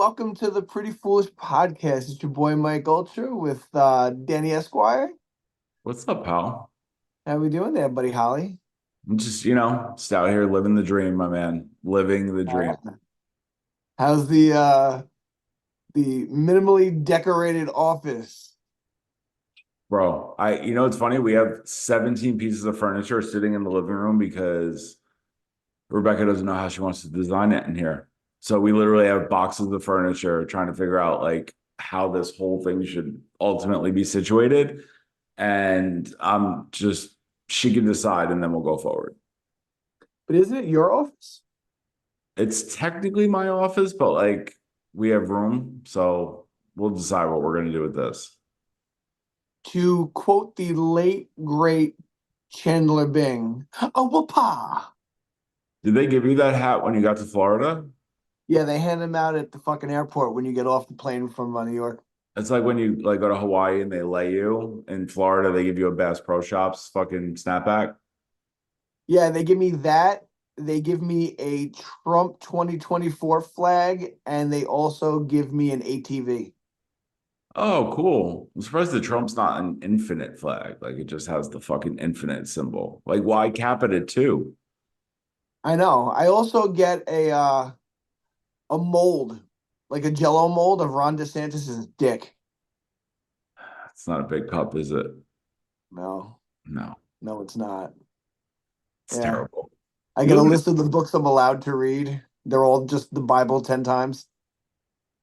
welcome to the Pretty Foolish Podcast. It's your boy Mike Ultra with Danny Esquire. What's up, pal? How we doing there, buddy Holly? I'm just out here living the dream, my man. Living the All dream. right. How's the minimally decorated office? Bro, it's funny. We have 17 pieces of furniture sitting in the living room because Rebecca doesn't know how she wants to design it in here. So we literally have boxes of furniture trying to figure out like how this whole thing should ultimately be situated. And she can decide and then we'll go forward. But isn't it your office? It's technically my office, but like we have room, so we'll decide what we're gonna do with this. To quote the late great Chandler Bing, "Oh, whoopah!" Did they give you that hat when you got to Florida? Yeah, they hand them out at the fucking airport when you get off the plane from New York. It's like when you like go to Hawaii and they lay you. In Florida, they give you a Bass Pro Shops fucking snapback. Yeah, they give me that. They give me a Trump 2024 flag, and they also give me an ATV. Oh, cool. I'm surprised the Trump's not an infinite flag. Like it just has the fucking infinite symbol. Like why cap it at two? I know. I also get a mold, like a Jello mold of Ron DeSantis's dick. It's not a big cup, is it? No, No, no, it's not. it's Yeah, terrible. I You get a live list of the books I'm allowed to read. They're all just the Bible 10 times.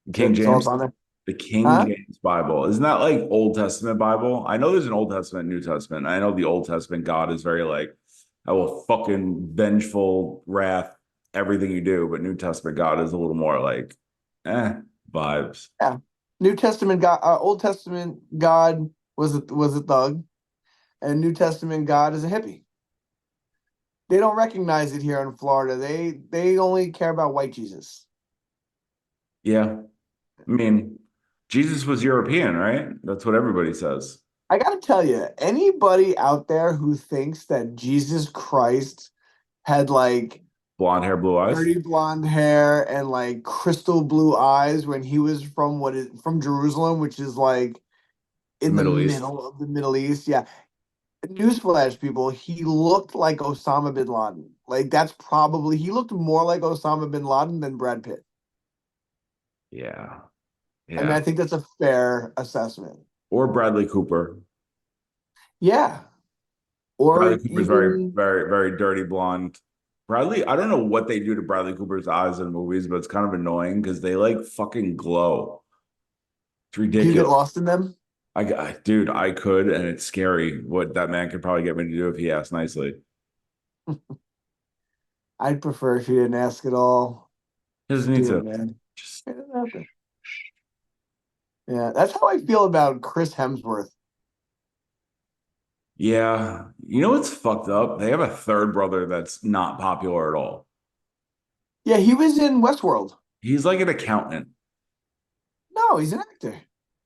in King That's all it's James? on there. The King Huh? James Bible. Isn't that like Old Testament Bible? I know there's an Old Testament, New Testament. I know the Old Testament God is very like, I will fucking vengeful wrath everything you do, but New Testament God is a little more like, eh, vibes. Yeah. New Testament God, Old Testament God was a thug, and New Testament God is a hippie. They don't recognize it here in Florida. They only care about white Jesus. Yeah. I mean, Jesus was European, right? That's what everybody says. I gotta tell you, anybody out there who thinks that Jesus Christ had like Blonde hair, blue eyes, dirty blonde hair and like crystal blue eyes when he was from Jerusalem, which is like the in the Middle East. middle of the Middle East. Yeah. Newsflash, people, he looked like Osama bin Laden. Like that's probably he looked more like Osama bin Laden than Brad Pitt. Yeah. I mean, Yeah. I think that's a fair assessment. Or Bradley Cooper. Yeah. Bradley Or Cooper's very, even very, very dirty blonde. Bradley, I don't know what they do to Bradley Cooper's eyes in movies, but it's kind of annoying because they like fucking glow. It's do you get ridiculous. lost in them? Dude, I could, and it's scary what that man could probably get me to do if he asked nicely. I'd prefer if you didn't ask at all. He doesn't Just need do it, to. man. Just, It doesn't have to. Yeah, that's how I feel about Chris Hemsworth. yeah. You know what's fucked up? They have a third brother that's not popular at all. Yeah, he was in Westworld. He's like an accountant. No, he's an actor.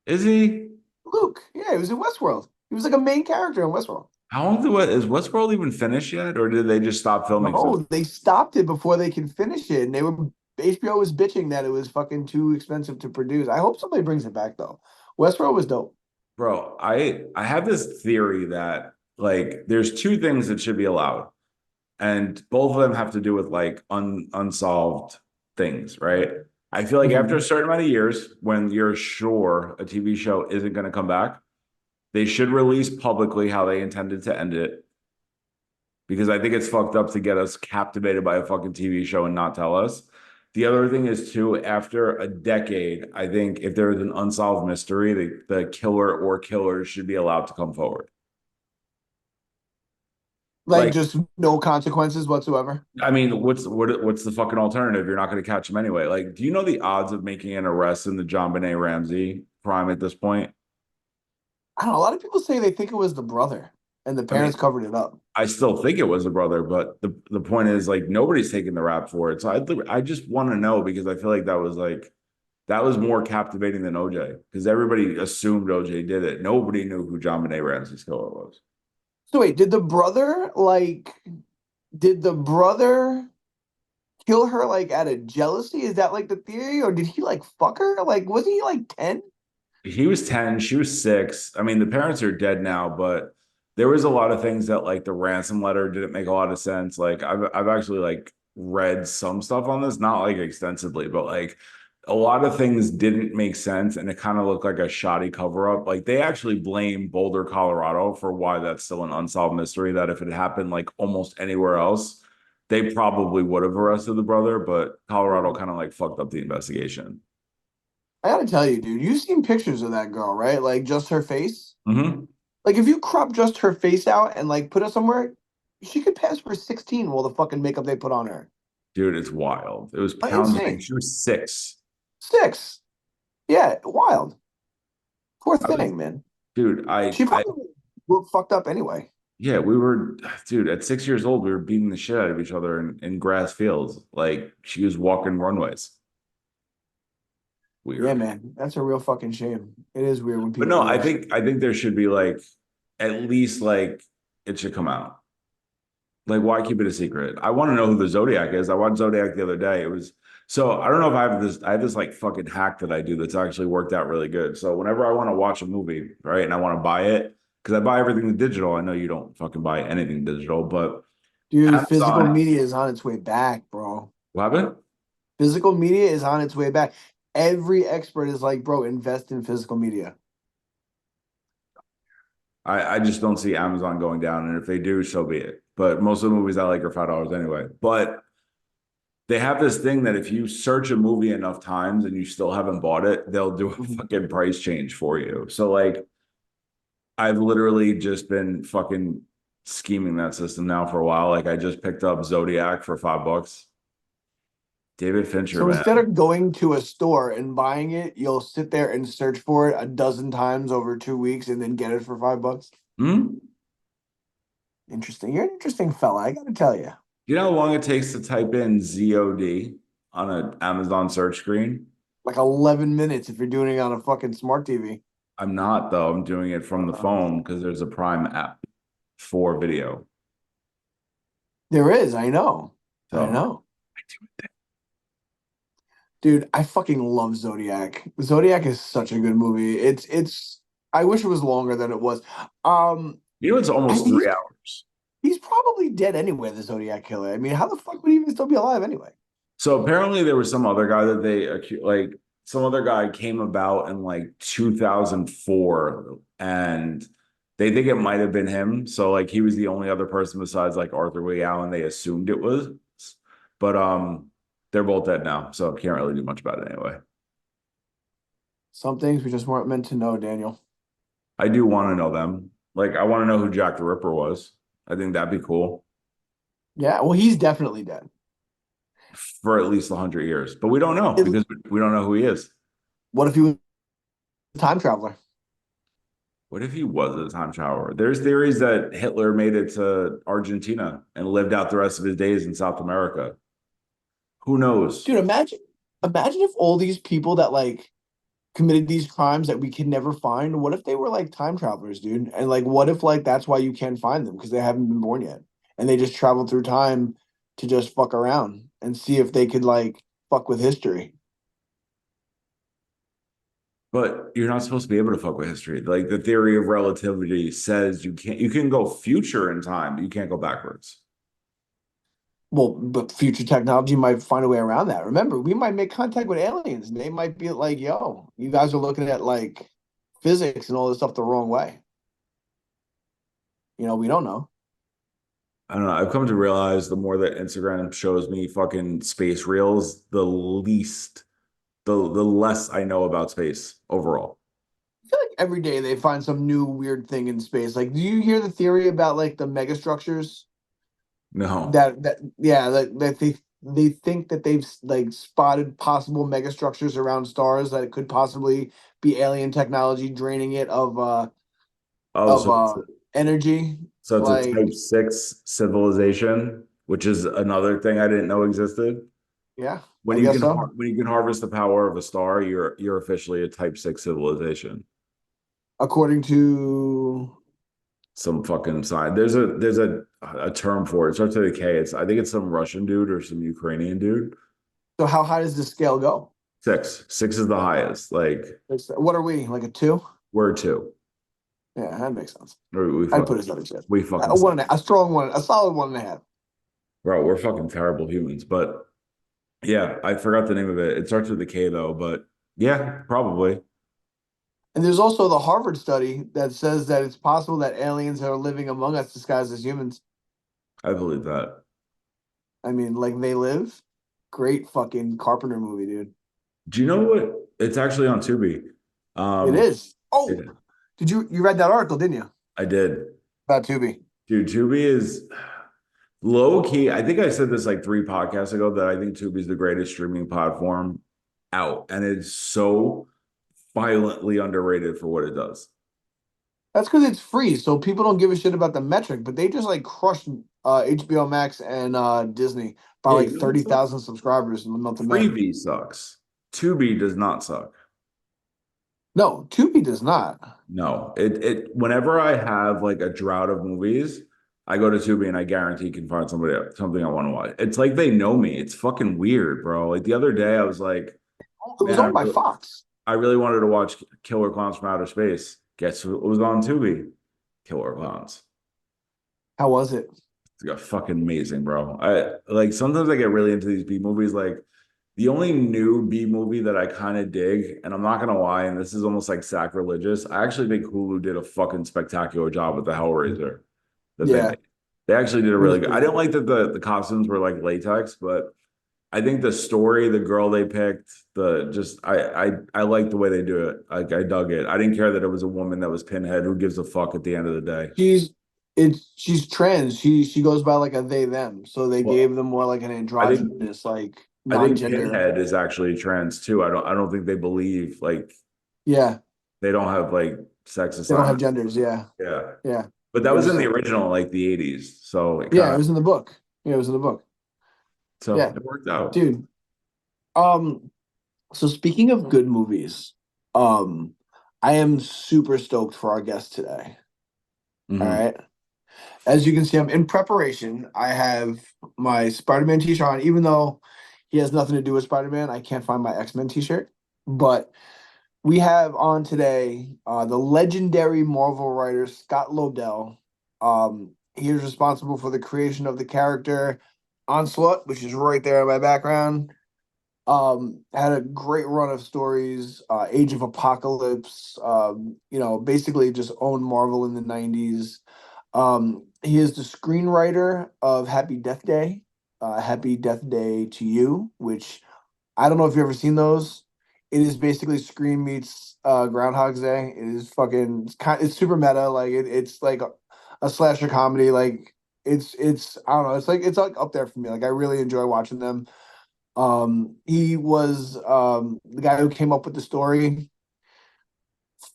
Is he? Luke. Yeah, he was in Westworld. He was like a main character in Westworld. How long is Westworld even finished yet? Or did they just stop filming since? No, they stopped it before they could finish it, and they were HBO was bitching that it was fucking too expensive to produce. I hope somebody brings it back though. Westworld was dope. Bro, I have this theory that like there's two things that should be allowed, and both of them have to do with like unsolved things, right? I feel like after a Mhm. certain amount of years, when you're sure a TV show isn't going to come back, they should release publicly how they intended to end it. Because I think it's fucked up to get us captivated by a fucking TV show and not tell us. The other thing is too, after a decade, I think if there is an unsolved mystery, the killer or killers should be allowed to come forward. Like Like, just no consequences whatsoever. I mean, what's the fucking alternative? You're not going to catch them anyway. Like, do you know the odds of making an arrest in the John Benet Ramsey crime at this point? I don't know. A lot of people say they think it was the brother, and the I mean, parents covered it up. I still think it was a brother, but the point is like nobody's taking the rap for it. So I just want to know because I feel like that was more captivating than OJ because everybody assumed OJ did it. Nobody knew who John Benet Ramsey's killer was. So wait, did the brother kill her like out of jealousy? Is that like the theory, or did he like fuck her? Like, wasn't he like 10? He was 10, she was 6. I mean, the parents are dead now, but there was a lot of things that like the ransom letter didn't make a lot of sense. Like I've actually like read some stuff on this, not like extensively, but like a lot of things didn't make sense and it kind of looked like a shoddy cover up. Like they actually blame Boulder, Colorado for why that's still an unsolved mystery, that if it happened like almost anywhere else, they probably would have arrested the brother, but Colorado kind of like fucked up the investigation. I gotta tell you, dude, you've seen pictures of that girl, right? Like just her face. Hmm. Like if you crop just her face out and like put her somewhere, she could pass for 16 with all the fucking makeup they put on her. Dude, it's wild. It was pounding. Insane. She was 6. 6. Yeah, wild. Poor I was, thing, man. dude, She probably looked fucked up anyway. yeah, we were, dude, at 6 years old, we were beating the shit out of each other in grass fields. Like she was walking runways. Yeah, Weird. man. That's a real fucking shame. It is weird when But people no, do I that. think, I think there should be like, at least like, it should come out. Like, why keep it a secret? I want to know who the Zodiac is. I watched Zodiac the other day. It was, so I don't know if I have this like fucking hack that I do that's actually worked out really good. So whenever I want to watch a movie, right, and I want to buy it, because I buy everything digital. I know you don't fucking buy anything digital, but Dude, physical Amazon, media is on its way back, bro. what happened? Physical media is on its way back. Every expert is like, bro, invest in physical media. I just don't see Amazon going down. And if they do, so be it. But most of the movies I like are $5 anyway. But they have this thing that if you search a movie enough times and you still haven't bought it, they'll do a Mhm. fucking price change for you. So like I've literally just been fucking scheming that system now for a while. Like I just picked up Zodiac for $5. David Fincher, So instead man. of going to a store and buying it, you'll sit there and search for it a dozen times over 2 weeks and then get it for $5. Hmm? Interesting. You're an interesting fella, I gotta tell you. You know how long it takes to type in ZOD on an Amazon search screen? Like 11 minutes if you're doing it on a fucking smart TV. I'm not though. I'm doing it from the Uh, phone because there's a Prime app for video. there is, I know. I So know. Dude, I fucking love Zodiac. Zodiac is such a good movie. It's I wish it was longer than it was. Um you know it's almost he's 3 hours. he's probably dead anyway, the Zodiac killer. I mean, how the fuck would he even still be alive anyway? So apparently there was some other guy that like some other guy came about in like 2004 and they think it might have been him. So like he was the only other person besides like Arthur Lee Allen they assumed it was. But they're both dead now, so can't really do much about it anyway. Some things we just weren't meant to know, Daniel. I do want to know them. Like I want to know who Jack the Ripper was. I think that'd be cool Yeah, well, he's definitely dead. for at least 100 years. But we don't know It, because we don't know who he is. what if he was a time traveler? What if he was a time traveler? There's theories that Hitler made it to Argentina and lived out the rest of his days in South America. Who knows? Dude, imagine if all these people that like committed these crimes that we can never find, what if they were like time travelers, dude? And like what if like that's why you can't find them because they haven't been born yet. And they just traveled through time to just fuck around and see if they could like fuck with history. But you're not supposed to be able to fuck with history. Like the theory of relativity says you can go future in time, but you can't go backwards. Well, but future technology might find a way around that. Remember, we might make contact with aliens and they might be like, yo, you guys are looking at like physics and all this stuff the wrong way. We don't know. I don't know. I've come to realize the more that Instagram shows me fucking space reels, the less I know about space overall. I feel like every day they find some new weird thing in space. Like, do you hear the theory about like the megastructures No. that yeah, that they think that they've like spotted possible megastructures around stars that it could possibly be alien technology draining it Oh, of energy. so it's a Like, type 6 civilization, which is another thing I didn't know existed. yeah, I guess so. When you can harvest the power of a star, you're officially a type 6 civilization. According to some fucking sign. There's a term for it. It starts with a K. I think it's some Russian dude or some Ukrainian dude. So how high does the scale go? Six. Six is the highest. Like What are we, like a two? we're two. Yeah, that makes sense. We I'd put fucking us at a two. we fucking A one and a strong one, a solid 1.5. bro, we're fucking terrible humans. But yeah, I forgot the name of it. It starts with a K though, but yeah, probably. And there's also the Harvard study that says that it's possible that aliens are living among us disguised as humans. I believe that. I mean, like they live. Great fucking Carpenter movie, dude. Do you know what? It's actually on Tubi. It Um, is. Oh, it- did you read that article, didn't you? I did. About Tubi. Dude, Tubi is low key. I think I said this like 3 podcasts ago that I think Tubi is the greatest streaming platform out, and it's so violently underrated for what it does. That's because it's free, so people don't give a shit about the metric, but they just like crushed HBO Max and Disney by Yeah, like you know what sucks? 30,000 subscribers in the month of May. Freebie sucks. Tubi does not suck. No, Tubi does not. No, it whenever I have like a drought of movies, I go to Tubi and I guarantee you can find something I want to watch. It's like they know me. It's fucking weird, bro. Like the other day, I was like, It was man, owned by Fox. I really wanted to watch Killer Clowns from Outer Space. Guess who was on Tubi? Killer Clowns. How was it? It's fucking amazing, bro. I like sometimes I get really into these B movies. Like the only new B movie that I kind of dig, and I'm not gonna lie, and this is almost like sacrilegious. I actually think Hulu did a fucking spectacular job with the Hellraiser that they Yeah, made. They actually did a it was really good. I pretty didn't good. like that the costumes were like latex, but I think the story, the girl they picked, the just I like the way they do it. I dug it. I didn't care that it was a woman that was Pinhead. Who gives a fuck at the end of the day? She's she's trans. She goes by like a they them. So they Well, gave them more like an I think androgynous, like I think non-gender. Pinhead is actually trans too. I don't think they believe like Yeah, they don't have like sex they don't have assignment. genders. Yeah, Yeah. yeah. But that It was in was the original, like the 80s. So it yeah, kind it of was in the book. Yeah, it was in the book. so Yeah, it worked out. dude. Um, so speaking of good movies, um, I am super stoked for our guest today. All Hmm. right. As you can see, I'm in preparation. I have my Spider-Man t-shirt on, even though he has nothing to do with Spider-Man. I can't find my X-Men t-shirt. But we have on today the legendary Marvel writer Scott Lobdell. He is responsible for the creation of the character Onslaught, which is right there in my background. Had a great run of stories, Age of Apocalypse, basically just owned Marvel in the 90s. He is the screenwriter of Happy Death Day to You, which I don't know if you've ever seen those. It is basically Scream meets Groundhog's Day. It is fucking it's super meta, like it's like a slasher comedy, like it's I don't know, it's like up there for me. Like I really enjoy watching them. He was the guy who came up with the story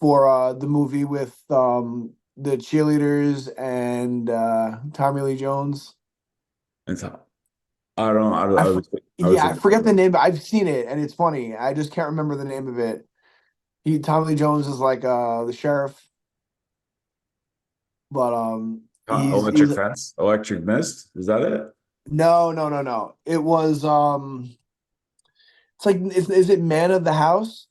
for the movie with the cheerleaders and Tommy Lee Jones. And so I was Yeah, I thinking forget the about name, but I've seen it and it's funny. I just can't remember the name of it. Tommy Lee Jones is like the sheriff, but he's Electric Fence, Electric Mist. Is that it? no. It was it's like is it Man of the House?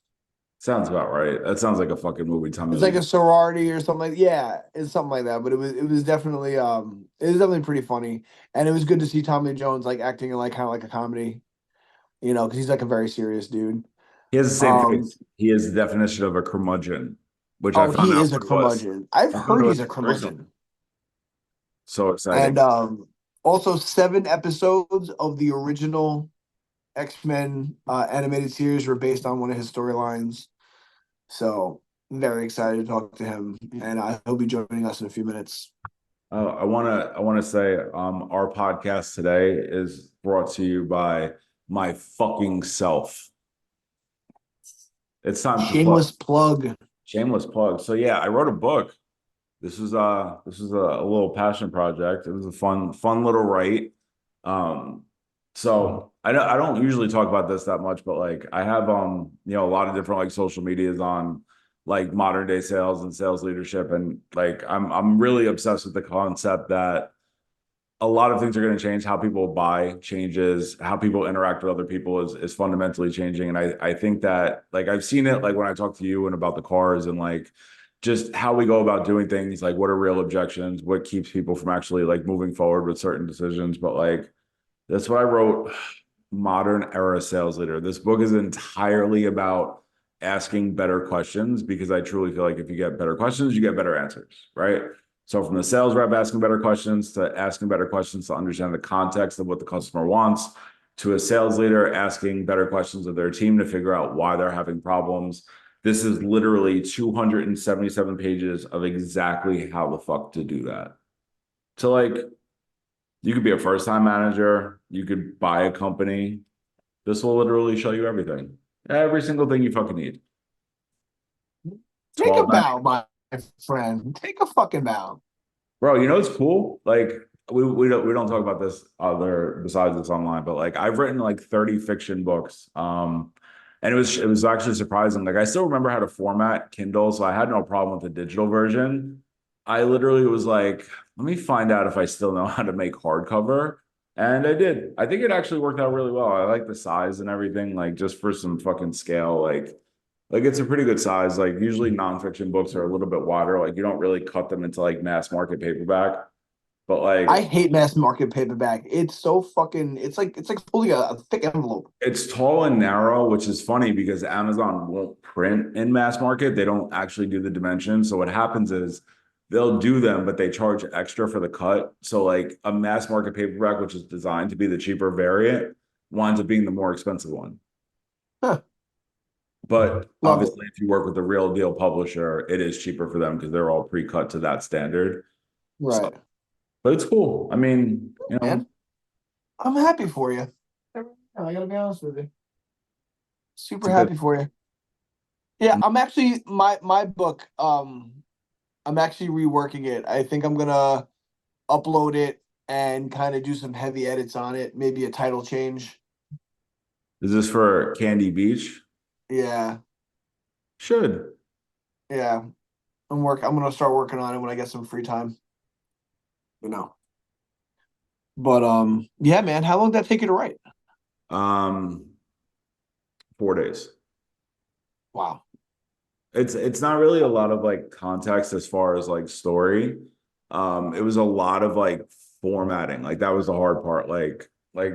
Sounds about right. That sounds like a fucking movie. Tommy It's like Lee. a sorority or something like yeah, it's something like that. But it was definitely pretty funny, and it was good to see Tommy Lee Jones like acting in like kind of like a comedy, because he's like a very serious dude. He has the same Um, face. He is the definition of a curmudgeon, which I oh, found he out is a what it was. curmudgeon. I've I found heard out he's a recently. curmudgeon, So and exciting. also 7 episodes of the original X-Men animated series were based on one of his storylines. So very excited to talk to him, and he'll be joining us in a few minutes. I wanna say our podcast today is brought to you by my fucking self. It's time to plug. Shameless plug. Shameless plug. So yeah, I wrote a book. This was a little passion project. It was a fun little write. Um, so I don't usually talk about this that much, but like I have a lot of different like social medias on like modern day sales and sales leadership. And like I'm really obsessed with the concept that a lot of things are going to change. How people buy changes, how people interact with other people is fundamentally changing. And I think that like I've seen it like when I talk to you and about the cars and like just how we go about doing things, like what are real objections, what keeps people from actually like moving forward with certain decisions. But like that's what I wrote, Modern Era Sales Leader. This book is entirely about asking better questions because I truly feel like if you get better questions, you get better answers, right? So from the sales rep asking better questions to asking better questions to understand the context of what the customer wants, to a sales leader asking better questions of their team to figure out why they're having problems. This is literally 277 pages of exactly how the fuck to do that. So like you could be a first-time manager, you could buy a company. This will literally show you everything. Every single thing you fucking need. Take a 12 bow, my friend. Take a fucking bow. Bro, you know it's cool? Like we don't talk about this other besides this online, but like I've written like 30 fiction books. And it was actually surprising. Like I still remember how to format Kindle, so I had no problem with the digital version. I literally was like, let me find out if I still know how to make hardcover. And I did. I think it actually worked out really well. I like the size and everything, like just for some fucking scale, like it's a pretty good size. Like usually nonfiction books are a little bit wider. Like you don't really cut them into like mass market paperback. But I like hate mass market paperback. It's so fucking. It's like pulling a thick envelope. it's tall and narrow, which is funny because Amazon won't print in mass market. They don't actually do the dimensions. So what happens is they'll do them, but they charge extra for the cut. So like a mass market paperback, which is designed to be the cheaper variant, winds up being the more expensive one. Huh, But love it. obviously, if you work with a real deal publisher, it is cheaper for them because they're all pre-cut to that standard. So, Right, but it's cool. I mean, man. I'm happy for you. I gotta be honest with you. it's Super a good. happy for you. Yeah, I'm actually my book. I'm actually reworking it. I think I'm gonna upload it and kind of do some heavy edits on it. Maybe a title change. Is this for Candy Beach? Yeah, Should. yeah. I'm gonna start working on it when I get some free time. You know. But yeah, man. How long did that take you to write? Um, 4 days. Wow. It's not really a lot of like context as far as like story. It was a lot of like formatting. Like that was the hard part. Like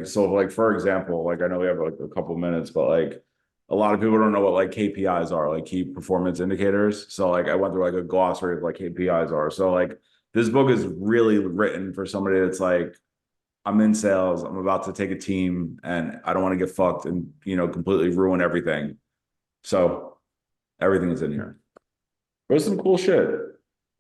so like for example, like I know we have like a couple minutes, but like a lot of people don't know what like KPIs are, like key performance indicators. So like I went through like a glossary of like KPIs are. So like this book is really written for somebody that's like, I'm in sales, I'm about to take a team and I don't want to get fucked and completely ruin everything. So everything is in here. There's some cool shit.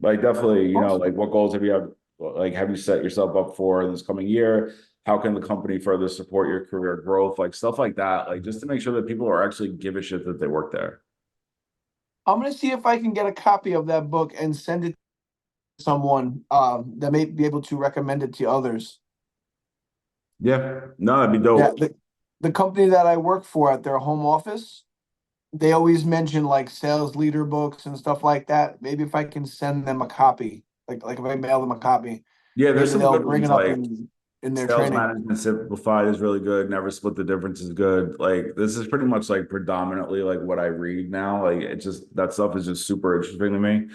Like definitely, Awesome. like what goals have you set yourself up for this coming year? How can the company further support your career growth? Like stuff like that, like just to make sure that people are actually give a shit that they work there. I'm gonna see if I can get a copy of that book and send it to someone that may be able to recommend it to others. Yeah, no, that'd be Yeah, dope. the company that I work for at their home office, they always mention like sales leader books and stuff like that. Maybe if I can send them a copy, like if I mail them a copy, Yeah, there's maybe some they'll good bring ones it up like in their Sales training. Management Simplified is really good. Never Split the Difference is good. Like this is pretty much like predominantly like what I read now. Like it just that stuff is just super interesting to me.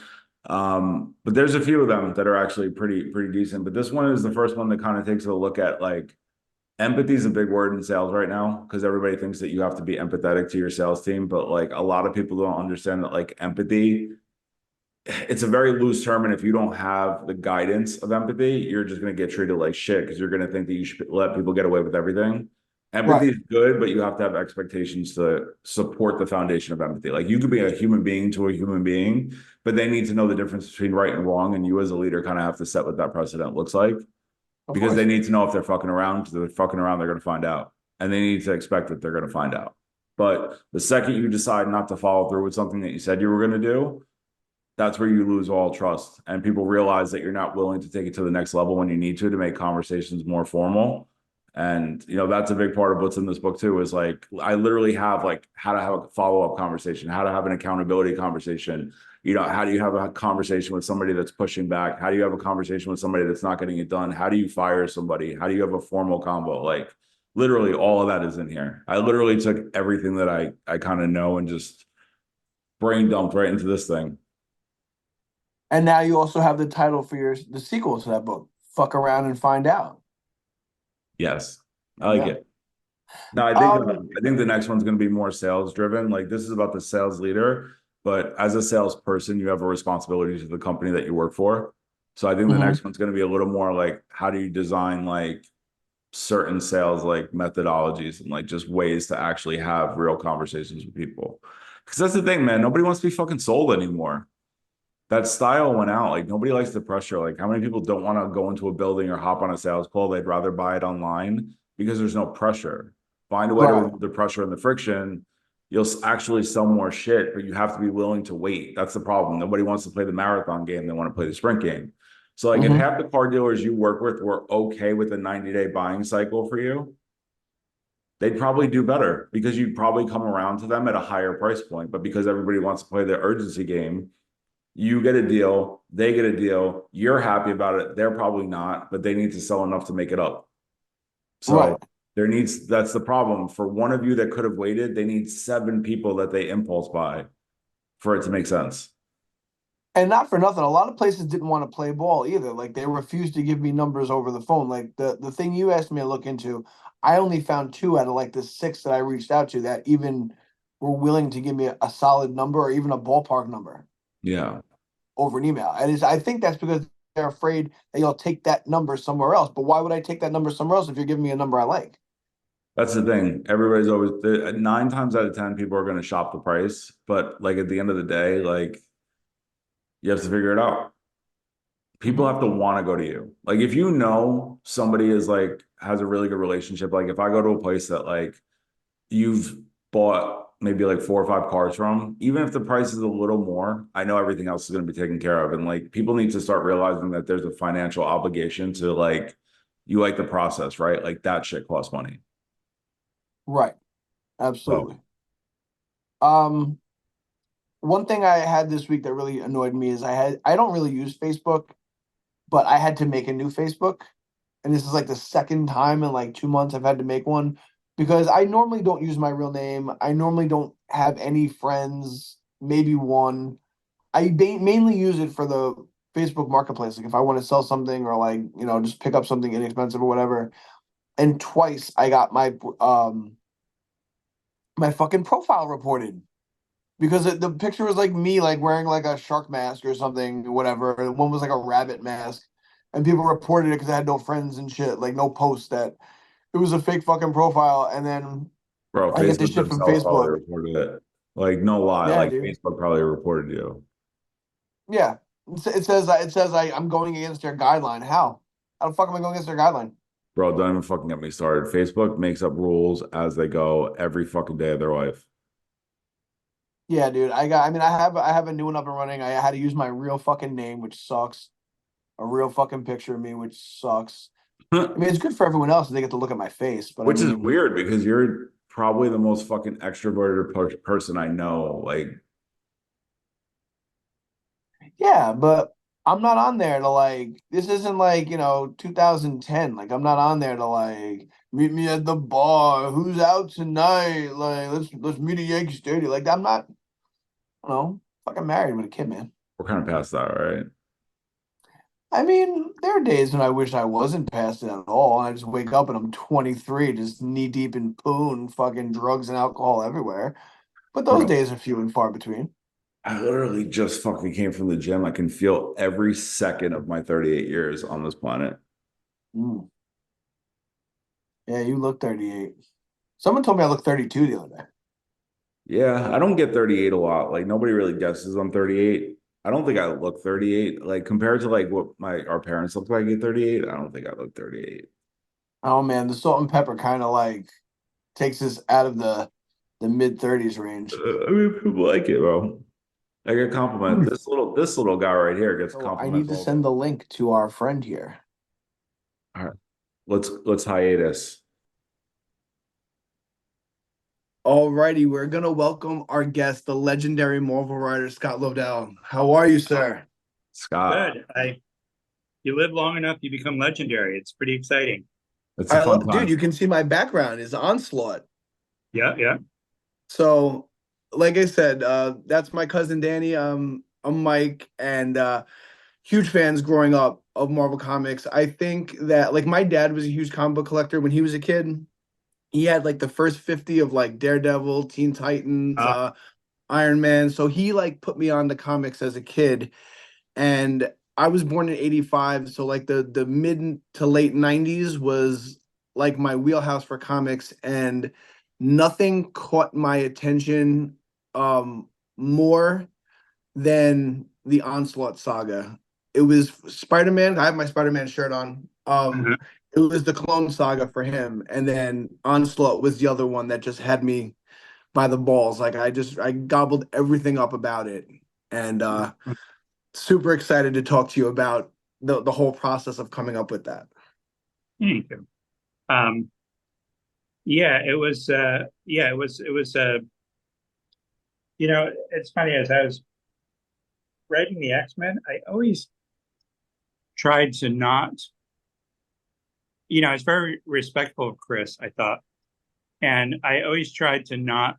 But there's a few of them that are actually pretty decent. But this one is the first one that kind of takes a look at like empathy is a big word in sales right now because everybody thinks that you have to be empathetic to your sales team, but like a lot of people don't understand that like empathy, it's a very loose term, and if you don't have the guidance of empathy, you're just going to get treated like shit because you're going to think that you should let people get away with everything. Right, Empathy is good, but you have to have expectations to support the foundation of empathy. Like you could be a human being to a human being, but they need to know the difference between right and wrong, and you as a leader kind of have to set what that precedent looks like of because they course. need to know if they're fucking around. Because if they're fucking around, they're going to find out, and they need to expect that they're going to find out. But the second you decide not to follow through with something that you said you were going to do, that's where you lose all trust. And people realize that you're not willing to take it to the next level when you need to make conversations more formal. And that's a big part of what's in this book too, is like I literally have like how to have a follow-up conversation, how to have an accountability conversation. How do you have a conversation with somebody that's pushing back? How do you have a conversation with somebody that's not getting it done? How do you fire somebody? How do you have a formal combo? Like literally all of that is in here. I literally took everything that I kind of know and just brain dumped right into this thing. And now you also have the title for the sequel to that book, Fuck Around and Find Out. Yes, I like Yeah. it. No, I think the next one's going to be more sales driven. Like this is about the sales leader, but as a salesperson, you have a responsibility to the company that you work for. So I think the Mhm. next one's going to be a little more like how do you design like certain sales like methodologies and like just ways to actually have real conversations with people. Because that's the thing, man. Nobody wants to be fucking sold anymore. That style went out. Like nobody likes the pressure. Like how many people don't want to go into a building or hop on a sales call? They'd rather buy it online because there's no pressure. Find a way to Right. remove the pressure and the friction. You'll actually sell more shit, but you have to be willing to wait. That's the problem. Nobody wants to play the marathon game. They want to play the sprint game. So like if Hmm. half the car dealers you work with were okay with a 90-day buying cycle for you, they'd probably do better because you'd probably come around to them at a higher price point. But because everybody wants to play the urgency game, you get a deal, they get a deal, you're happy about it, they're probably not, but they need to sell enough to make it up. Right. So that's the problem. For one of you that could have waited, they need 7 people that they impulse buy for it to make sense. And not for nothing, a lot of places didn't want to play ball either. Like they refused to give me numbers over the phone. Like the thing you asked me to look into, I only found two out of like the six that I reached out to that even were willing to give me a solid number or even a ballpark number Yeah. over an email. I think that's because they're afraid that you'll take that number somewhere else. But why would I take that number somewhere else if you're giving me a number I like? That's the thing. Everybody's always 9 times out of 10, people are going to shop the price. But like at the end of the day, like you have to figure it out. People Mhm. have to want to go to you. Like if you know somebody is like has a really good relationship, like if I go to a place that like you've bought maybe like 4 or 5 cars from, even if the price is a little more, I know everything else is going to be taken care of. And like people need to start realizing that there's a financial obligation to like you like the process, right? Like that shit costs money. Right. So Absolutely. Um, One thing I had this week that really annoyed me is I don't really use Facebook, but I had to make a new Facebook. And this is like the second time in like 2 months I've had to make one because I normally don't use my real name. I normally don't have any friends, maybe one. Mainly use it for the Facebook Marketplace, like if I want to sell something or like just pick up something inexpensive or whatever. And twice I got my fucking profile reported because the picture was like me like wearing like a shark mask or something, whatever. And one was like a rabbit mask, and people reported it because I had no friends and shit, like no posts that it was a fake fucking profile. And then bro, I get this Facebook shit from themselves probably Facebook. reported it. Like no lie, Yeah, like dude. Facebook probably reported you. Yeah, it says I'm going against their guideline. How the fuck am I going against their guideline? Bro, don't even fucking get me started. Facebook makes up rules as they go every fucking day of their life. Yeah, dude. I have a new one up and running. I had to use my real fucking name, which sucks. A real fucking picture of me, which sucks. I mean, it's good for everyone else if they get to look at my face, but I Which is mean, weird because you're probably the most fucking extroverted person I know. Like, yeah, but I'm not on there to like this isn't like, 2010. Like I'm not on there to like meet me at the bar. Who's out tonight? Like let's meet at Yankee Stadium. Like I'm not, fucking married with a kid, man. we're kind of past that, right? I mean, there are days when I wish I wasn't past it at all. And I just wake up and I'm 23, just knee deep in poon, fucking drugs and alcohol everywhere. But those Bro, days are few and far between. I literally just fucking came from the gym. I can feel every second of my 38 years on this planet. Mm. Yeah, you look 38. Someone told me I look 32 the other day. Yeah, I don't get 38 a lot. Like nobody really guesses I'm 38. I don't think I look 38. Like compared to like what our parents look like at 38, I don't think I look 38. Oh man, the salt and pepper kind of like takes us out of the mid 30s range. I mean, people like it, bro. I get compliment. This little guy right here gets So I need compliments to all day. send the link to our friend here. All right, let's hiatus. Alrighty, we're gonna welcome our guest, the legendary Marvel writer Scott Lobdell. How are you, sir? Scott, Good. You live long enough, you become legendary. It's pretty exciting. it's a fun Dude, time. you can see my background is Onslaught. Yeah, yeah. So, like I said, that's my cousin Danny. I'm Mike, and huge fans growing up of Marvel Comics. I think that like my dad was a huge comic book collector when he was a kid. He had like the first 50 of like Daredevil, Teen Titans, Uh, Iron Man. So he like put me on the comics as a kid. And I was born in 85, so like the mid to late 90s was like my wheelhouse for comics, and nothing caught my attention more than the Onslaught saga. It was Spider-Man. I have my Spider-Man shirt on. uh-huh. It was the Clone Saga for him, and then Onslaught was the other one that just had me by the balls. Like I gobbled everything up about it, and super excited to talk to you about the whole process of coming up with that. Thank you. Um, yeah, it was it's funny as I was writing the X-Men, I always tried to not, I was very respectful of Chris, I thought. And I always tried to not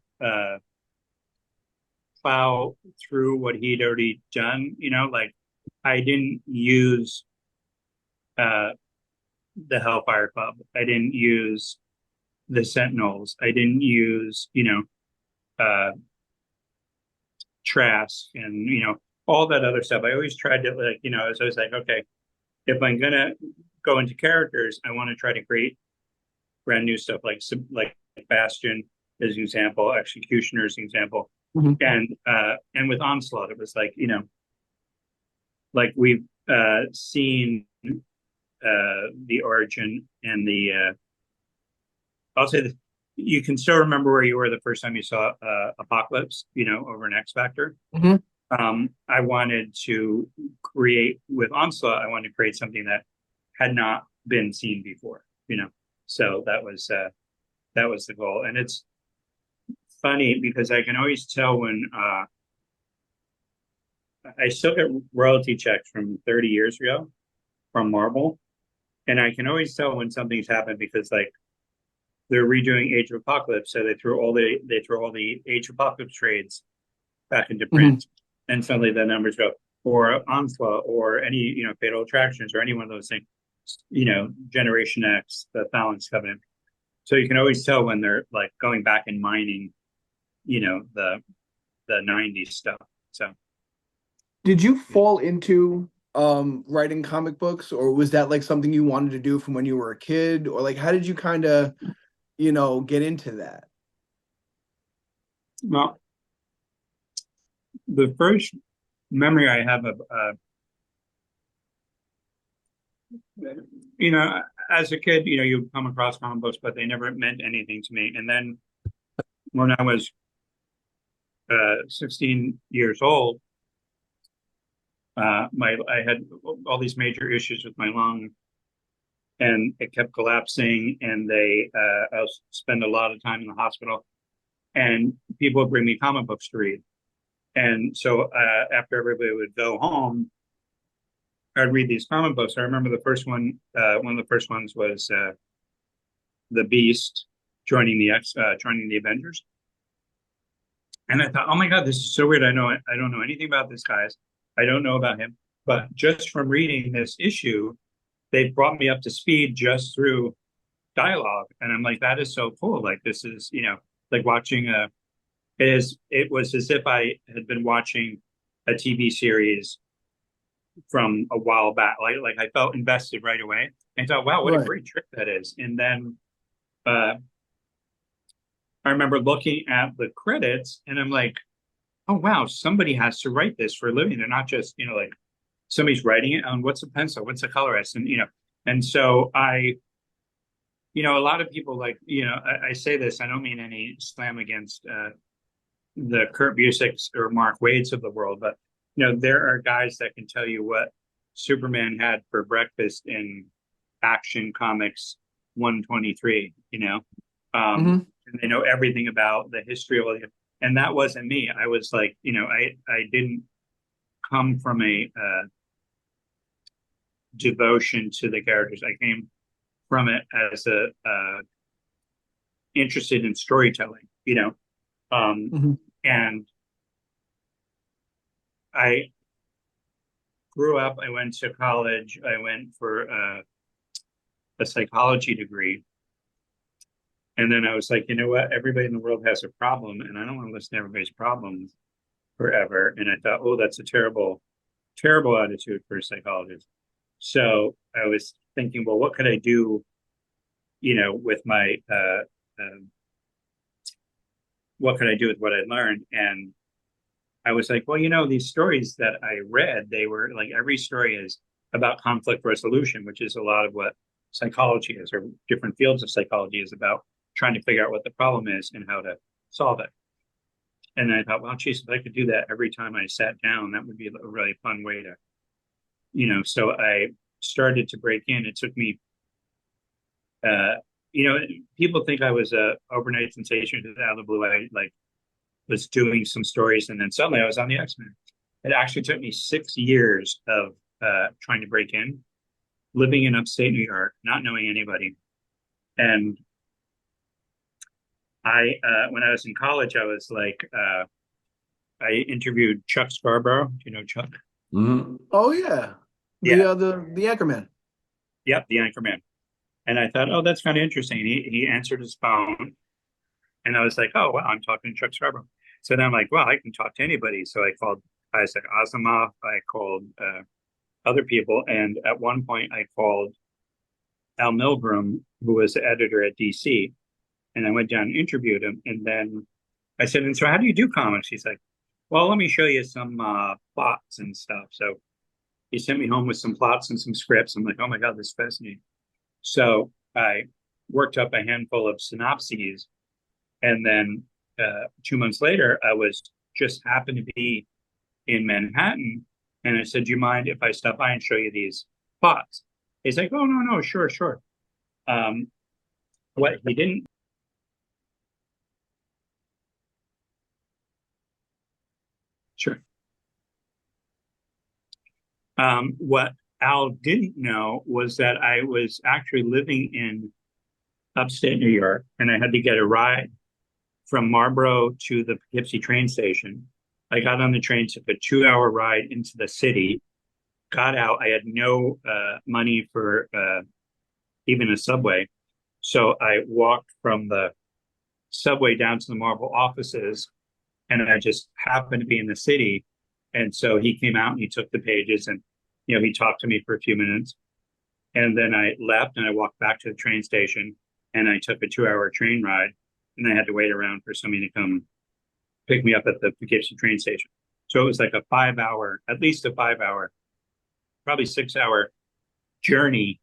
plow through what he'd already done, like I didn't use uh the Hellfire Club. I didn't use the Sentinels. I didn't use, uh, Trask and, all that other stuff. I always tried to like, I was always like, okay, if I'm gonna go into characters, I want to try to create brand new stuff like Bastion as an example, Executioner as an example, Mhm. and with Onslaught, it was like, like we've seen the origin and the I'll say that you can still remember where you were the first time you saw Apocalypse, over an X Factor. Mhm. I wanted to create with Onslaught. I wanted to create something that had not been seen before. So that was the goal. And it's funny because I can always tell when I still get royalty checks from 30 years ago from Marvel, and I can always tell when something's happened because like they're redoing Age of Apocalypse, so they throw all the Age of Apocalypse trades back into Mhm. print, and suddenly the numbers go. Or Onslaught, or any Fatal Attractions, or any one of those things. Generation X, the Phalanx Covenant. So you can always tell when they're like going back and mining, the '90s stuff. So Did you fall into writing comic books, or was that like something you wanted to do from when you were a kid, or like how did you kind of, get into that? well, the first memory I have of you know, as a kid, you come across comic books, but they never meant anything to me. And then when I was 16 years old, my I had all these major issues with my lung, and it kept collapsing. And I was spend a lot of time in the hospital, and people would bring me comic books to read. And so after everybody would go home, I'd read these comic books. I remember the first one. One of the first ones was the Beast joining the Avengers. And I thought, oh my God, this is so weird. I don't know anything about this guys. I don't know about him. But just from reading this issue, they brought me up to speed just through dialogue. And I'm like, that is so cool. Like this is, like watching it was as if I had been watching a TV series from a while back. Like I felt invested right away. And I thought, wow, what a Right. great trick that is. And then uh I remember looking at the credits and I'm like, oh wow, somebody has to write this for a living. They're not just, like somebody's writing it on what's a pencil, what's a colorist, and and so a lot of people like, I say this, I don't mean any slam against the Kurt Busieks or Mark Wade's of the world, but there are guys that can tell you what Superman had for breakfast in Action Comics 123, Mhm. and they know everything about the history of it. And that wasn't me. I was like, I didn't come from a devotion to the characters. I came from it as a interested in storytelling, Mhm. and I grew up. I went to college. I went for a psychology degree. And then I was like, you know what? Everybody in the world has a problem, and I don't want to listen to everybody's problems forever. And I thought, oh, that's a terrible, terrible attitude for a psychologist. So I was thinking, well, what could I do, with my, what could I do with what I learned? And I was like, well, these stories that I read, they were like every story is about conflict resolution, which is a lot of what psychology is, or different fields of psychology is about trying to figure out what the problem is and how to solve it. And I thought, well, geez, if I could do that every time I sat down, that would be a really fun way to, so I started to break in. It took me, people think I was a overnight sensation out of the blue. I was doing some stories, and then suddenly I was on the X-Men. It actually took me 6 years of trying to break in, living in upstate New York, not knowing anybody. And when I was in college, I was like, I interviewed Chuck Scarborough. Do you know Chuck? Mhm. Oh yeah, Yeah. The Anchorman. Yep, the Anchorman. And I thought, oh, that's kind of interesting. He answered his phone, and I was like, oh, well, I'm talking to Chuck Scarborough. So then I'm like, well, I can talk to anybody. So I said Asimov, I called other people. And at one point I called Al Milgrom, who was the editor at DC. And I went down and interviewed him. And then I said, and so how do you do comics? He's like, well, let me show you some plots and stuff. So he sent me home with some plots and some scripts. I'm like, oh my God, this is fascinating. So I worked up a handful of synopses. And then 2 months later, I was just happened to be in Manhattan. And I said, do you mind if I stop by and show you these plots? He's like, oh, no, sure, sure. What he didn't. Sure. What Al didn't know was that I was actually living in upstate New York, and I had to get a ride from Marlboro to the Poughkeepsie train station. I got on the train, took a 2-hour ride into the city, got out. I had no money for even a subway. So I walked from the subway down to the Marlboro offices, and I just happened to be in the city. And so he came out and he took the pages, and he talked to me for a few minutes. And then I left and I walked back to the train station, and I took a 2-hour train ride, and I had to wait around for somebody to come pick me up at the Poughkeepsie train station. So it was like at least a 5-hour, probably 6-hour journey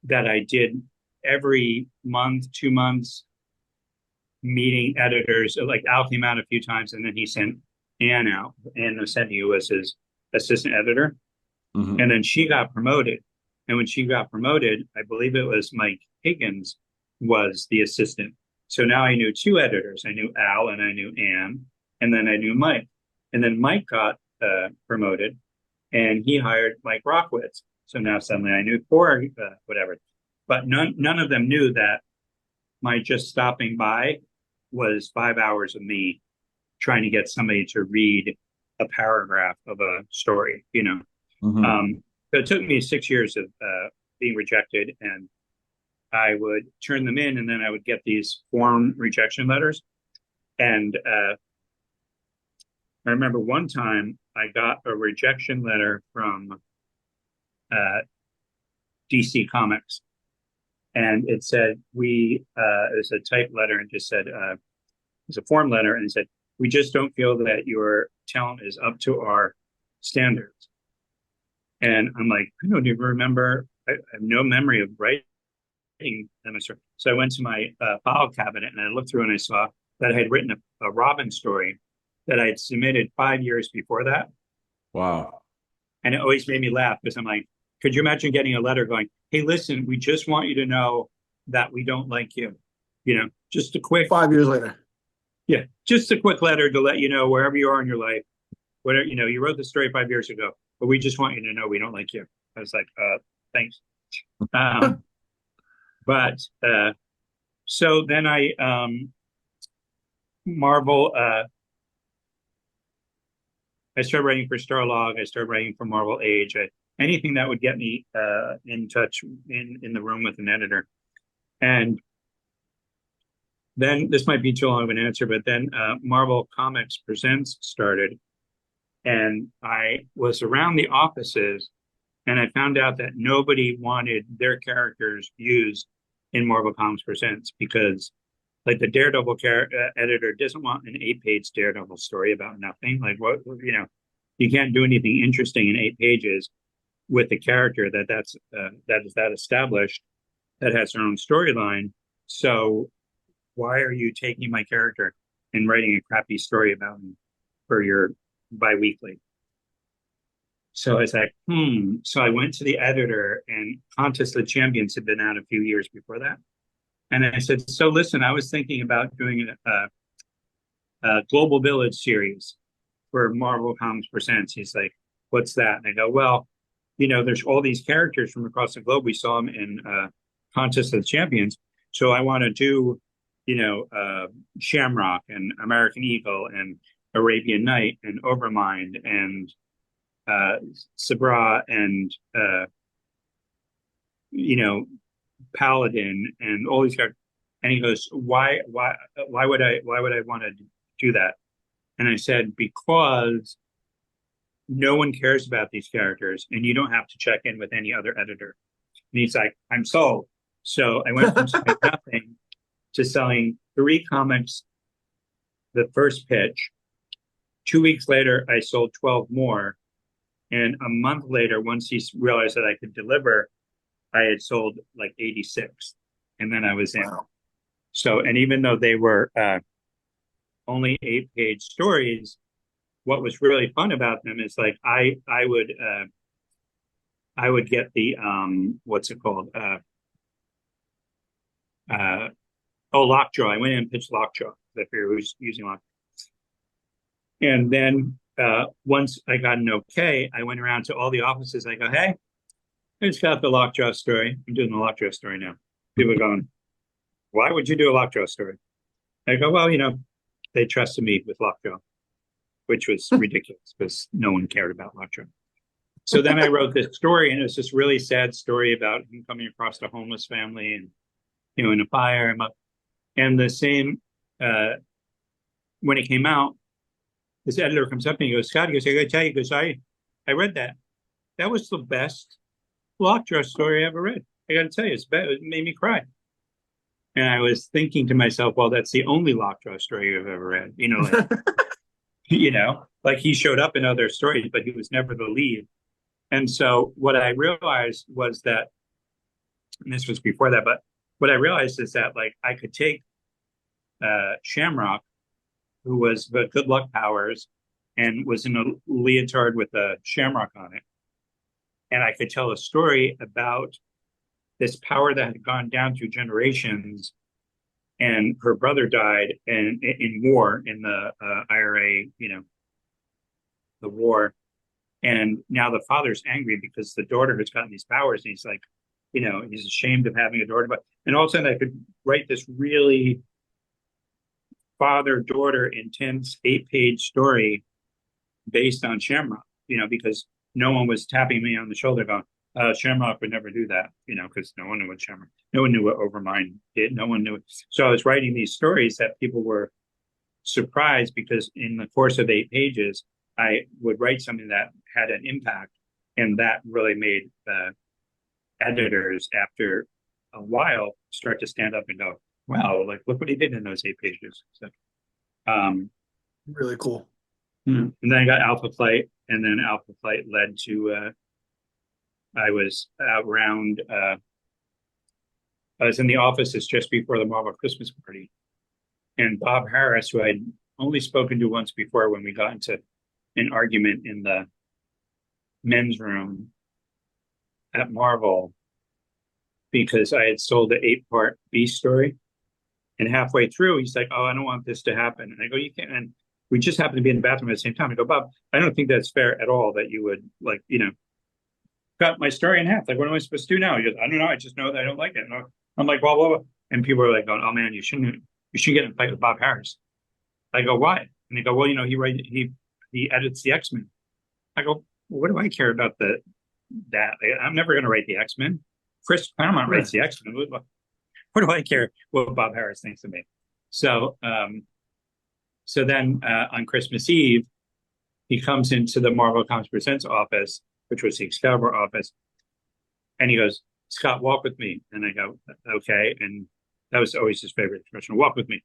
that I did every month, 2 months, meeting editors. Like Al came out a few times, and then he sent Ann out. Ann Nocenti was his assistant editor. Mhm. And then she got promoted. And when she got promoted, I believe it was Mike Higgins was the assistant. So now I knew 2 editors. I knew Al and I knew Ann, and then I knew Mike. And then Mike got promoted, and he hired Mike Rockwitz. So now suddenly I knew 4, whatever. But none of them knew that my just stopping by was 5 hours of me trying to get somebody to read a paragraph of a story, Mhm. So it took me 6 years of being rejected, and I would turn them in, and then I would get these form rejection letters. And I remember one time I got a rejection letter from DC Comics, and it said, it was a typed letter, and just said, it was a form letter, and it said, we just don't feel that your talent is up to our standards. And I'm like, I don't even remember. I have no memory of writing them. So I went to my file cabinet and I looked through and I saw that I had written a Robin story that I had submitted 5 years before that. Wow. And it always made me laugh because I'm like, could you imagine getting a letter going, hey, listen, we just want you to know that we don't like you. just a quick 5 years later. Yeah, just a quick letter to let you know wherever you are in your life, whatever, you wrote the story 5 years ago, but we just want you to know we don't like you. I was like, thanks. But so then Marvel, I started writing for Starlog. I started writing for Marvel Age. Anything that would get me in touch in the room with an editor. And then this might be too long of an answer, but then Marvel Comics Presents started, and I was around the offices, and I found out that nobody wanted their characters used in Marvel Comics Presents because, like, the Daredevil editor doesn't want an 8-page Daredevil story about nothing. Like, what, you can't do anything interesting in 8 pages with a character that is that established, that has their own storyline. So why are you taking my character and writing a crappy story about him for your biweekly? So I was like, So I went to the editor, and Contest of Champions had been out a few years before that. And I said, so listen, I was thinking about doing a Global Village series for Marvel Comics Presents. He's like, what's that? And I go, well, there's all these characters from across the globe. We saw them in Contest of the Champions. So I want to do, Shamrock and American Eagle and Arabian Night and Overmind and Sabra and Paladin and all these characters. And he goes, why would I want to do that? And I said, because no one cares about these characters, and you don't have to check in with any other editor. And he's like, I'm sold. So I went from selling nothing to selling 3 comics the first pitch. 2 weeks later, I sold 12 more. And a month later, once he realized that I could deliver, I had sold like 86. And then I was in. Wow. So, and even though they were only 8-page stories, what was really fun about them is, like, I would get the what's it called? Lockjaw. I went in and pitched Lockjaw. I figured who was using Lockjaw. And then once I got an okay, I went around to all the offices. I go, hey, I just got the Lockjaw story. I'm doing the Lockjaw story now. People are going, why would you do a Lockjaw story? I go, well, they trusted me with Lockjaw, which was ridiculous because no one cared about Lockjaw. So then I wrote this story, and it was this really sad story about him coming across a homeless family and, in a fire. And the same, when it came out, this editor comes up and he goes, Scott, he goes, I got to tell you, because I read that. That was the best Lockjaw story I ever read. I got to tell you, it made me cry. And I was thinking to myself, well, that's the only Lockjaw story I've ever read. Like he showed up in other stories, but he was never the lead. And so what I realized was that, and this was before that, but what I realized is that, like, I could take Shamrock, who was the good luck powers and was in a leotard with a shamrock on it, and I could tell a story about this power that had gone down through generations, and her brother died in war, in the IRA, the war. And now the father's angry because the daughter has gotten these powers, and he's like, he's ashamed of having a daughter. And all of a sudden I could write this really father-daughter intense 8-page story based on Shamrock, because no one was tapping me on the shoulder going, Shamrock would never do that, because no one knew what Shamrock, no one knew what Overmind did. No one knew it. So I was writing these stories that people were surprised, because in the course of 8 pages, I would write something that had an impact, and that really made editors, after a while, start to stand up and go, wow, like, look what he did in those 8 pages. So, really cool. And then I got Alpha Flight, and then Alpha Flight led to, I was around, I was in the offices just before the Marvel Christmas party. And Bob Harris, who I'd only spoken to once before when we got into an argument in the men's room at Marvel, because I had sold the 8-part Beast story. And halfway through, he's like, "Oh, I don't want this to happen." And I go, "You can't." And we just happened to be in the bathroom at the same time. I go, "Bob, I don't think that's fair at all that you would like, cut my story in half. Like, what am I supposed to do now?" He goes, "I don't know. I just know that I don't like it." And I'm like, blah, blah, blah. And people are like going, "Oh man, you shouldn't get in a fight with Bob Harris." I go, "Why?" And they go, "Well, he edits the X-Men." I go, "Well, what do I care about that? Like, I'm never going to write the X-Men. Chris Claremont writes the X-Men. What do I care what Bob Harris thinks of me?" So, so then on Christmas Eve, he comes into the Marvel Comics Presents office, which was the Excalibur office, and he goes, "Scott, walk with me." And I go, "Okay." And that was always his favorite expression, "walk with me."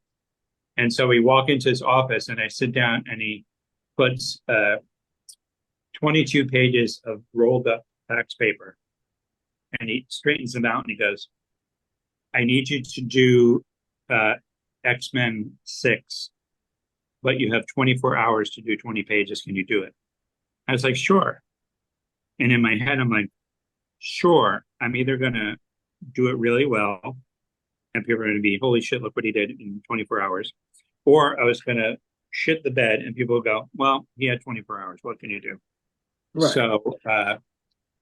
And so we walk into his office, and I sit down, and he puts 22 pages of rolled up fax paper, and he straightens them out, and he goes, "I need you to do X-Men 6, but you have 24 hours to do 20 pages. Can you do it?" I was like, "Sure." And in my head, I'm like, "Sure, I'm either going to do it really well, and people are going to be, holy shit, look what he did in 24 hours. Or I was going to shit the bed, and people will go, well, he had 24 hours. What can you do?" Right.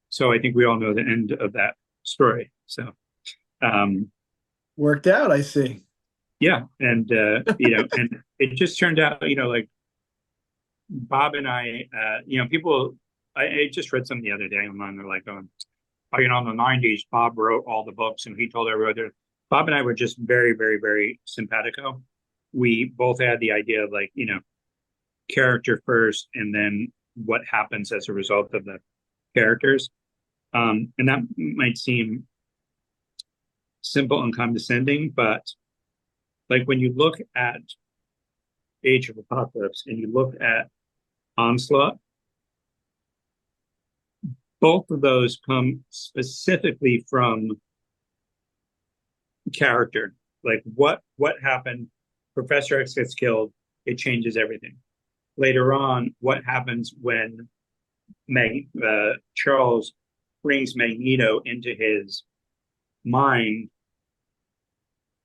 So I think we all know the end of that story. So, Worked out, I see. yeah. And, and it just turned out, like Bob and I, people, I just read something the other day online. They're like, in the 90s, Bob wrote all the books and he told everybody. Bob and I were just very, very, very simpatico. We both had the idea of like, character first and then what happens as a result of the characters. And that might seem simple and condescending, but like when you look at Age of Apocalypse and you look at Onslaught, both of those come specifically from character. Like what happened? Professor X gets killed. It changes everything. Later on, what happens when Charles brings Magneto into his mind,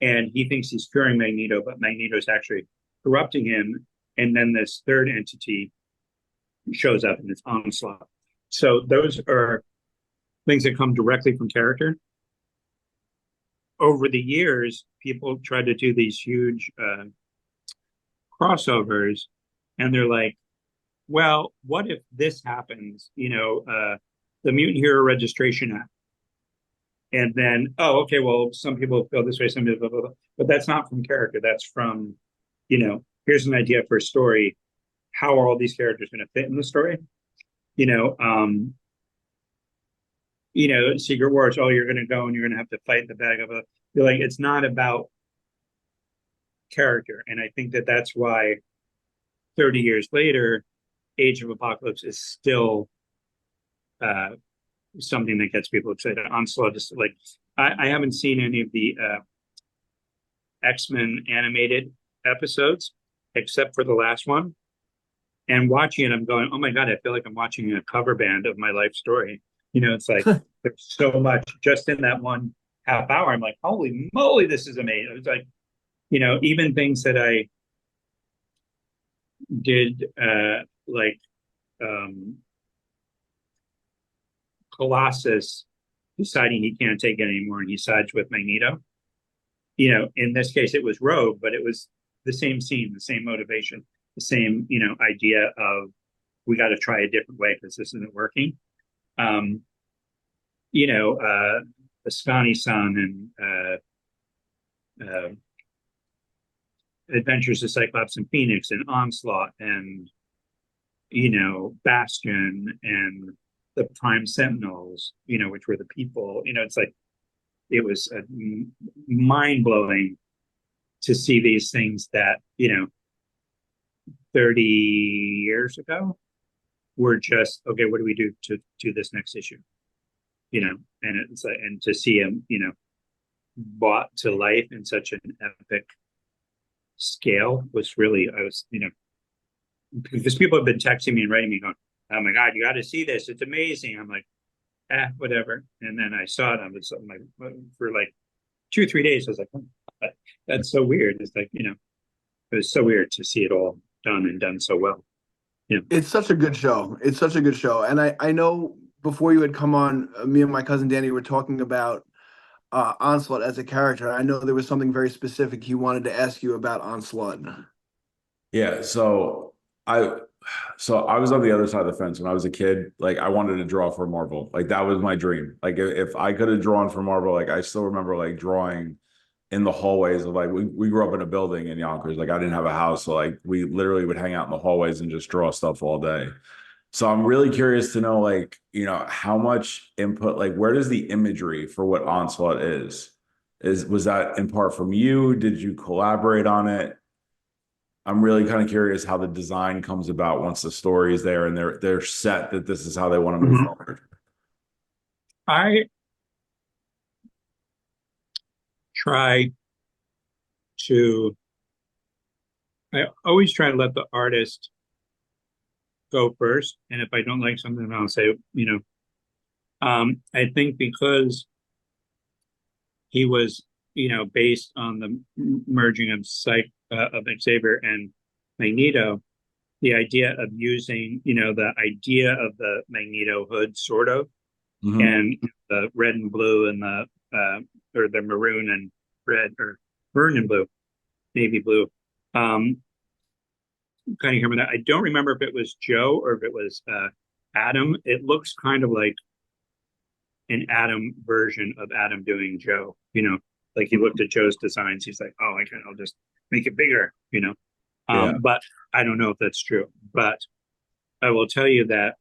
and he thinks he's curing Magneto, but Magneto's actually corrupting him. And then this third entity shows up, and it's Onslaught. So those are things that come directly from character. Over the years, people try to do these huge crossovers, and they're like, well, what if this happens? The Mutant Hero Registration Act. And then, oh, okay, well, some people feel this way, some people, blah, blah, blah. But that's not from character. That's from, here's an idea for a story. How are all these characters going to fit in the story? Secret Wars. Oh, you're going to go and you're going to have to fight the bag of a. You're like, it's not about character, and I think that that's why 30 years later, Age of Apocalypse is still something that gets people excited. Onslaught is like, I haven't seen any of the X-Men animated episodes except for the last one. And watching it, I'm going, oh my God, I feel like I'm watching a cover band of my life story. It's like there's so much just in that one half hour. I'm like, holy moly, this is amazing. It's like, even things that I did, like Colossus deciding he can't take it anymore and he sides with Magneto. In this case, it was Rogue, but it was the same scene, the same motivation, the same, idea of we got to try a different way because this isn't working. Ascani-san and Adventures of Cyclops and Phoenix and Onslaught and, Bastion and the Prime Sentinels, which were the people, it's like, it was mind-blowing to see these things that, 30 years ago were just, okay, what do we do to do this next issue? And it's like, and to see him, brought to life in such an epic scale was really, because people have been texting me and writing me going, oh my God, you got to see this. It's amazing. I'm like, whatever. And then I saw it. I was like, for like 2 or 3 days. I was like, That's so weird. It's like, it was so weird to see it all done and done so well. It's such a good show. It's such a good show. And I know before you had come on, me and my cousin Danny were talking about Onslaught as a character. I know there was something very specific he wanted to ask you about Onslaught. Yeah, I I was on the other side of the fence when I was a kid. Like I wanted to draw for Marvel. Like that was my dream. Like if I could have drawn for Marvel, like I still remember like drawing in the hallways of like we grew up in a building in Yonkers. Like I didn't have a house, so like we literally would hang out in the hallways and just draw stuff all day. So I'm really curious to know like, how much input, like where does the imagery for what Onslaught is? Was that in part from you? Did you collaborate on it? I'm really kind of curious how the design comes about once the story is there and they're set that this is how they want to move forward. I try to, I always try to let the artist go first. And if I don't like something, I'll say, I think because he was, based on the merging of Xavier and Magneto, the idea of using, the idea of the Magneto hood, sort of, and the red and blue and or the maroon and red, or maroon and blue, navy blue. Kind of hear that. I don't remember if it was Joe or if it was Adam. It looks kind of like an Adam version of Adam doing Joe. Like he looked at Joe's designs. He's like, oh, I'll just make it bigger. Yeah. But I don't know if that's true. But I will tell you that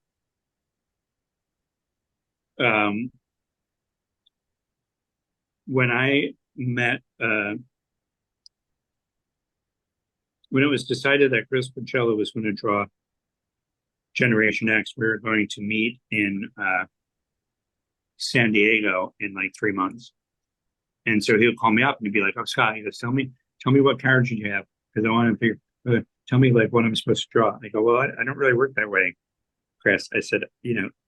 when I met, when it was decided that Chris Pacello was going to draw Generation X, we were going to meet in San Diego in like 3 months. And so he would call me up and he'd be like, oh, Scott, he goes, tell me what character you have, because I want to figure, tell me like what I'm supposed to draw. I go, well, I don't really work that way, Chris. I said,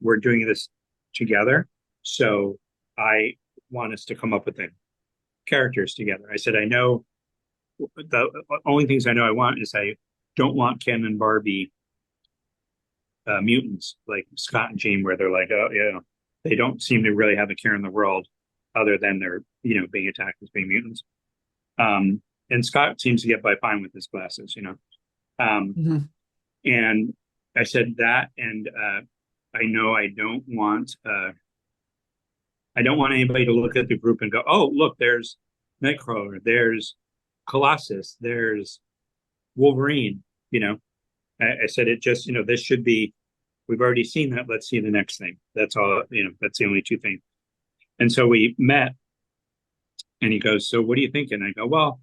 we're doing this together. So I want us to come up with the characters together. I said, I know the only things I know I want is I don't want Ken and Barbie mutants like Scott and Jean, where they're like, oh, they don't seem to really have a care in the world other than they're, being attacked as being mutants. And Scott seems to get by fine with his glasses, And I said that, and I know I don't want anybody to look at the group and go, oh, look, there's Nightcrawler, there's Colossus, there's Wolverine. I said it just, this should be, we've already seen that. Let's see the next thing. That's all, that's the only two things. And so we met and he goes, so what are you thinking? I go, well,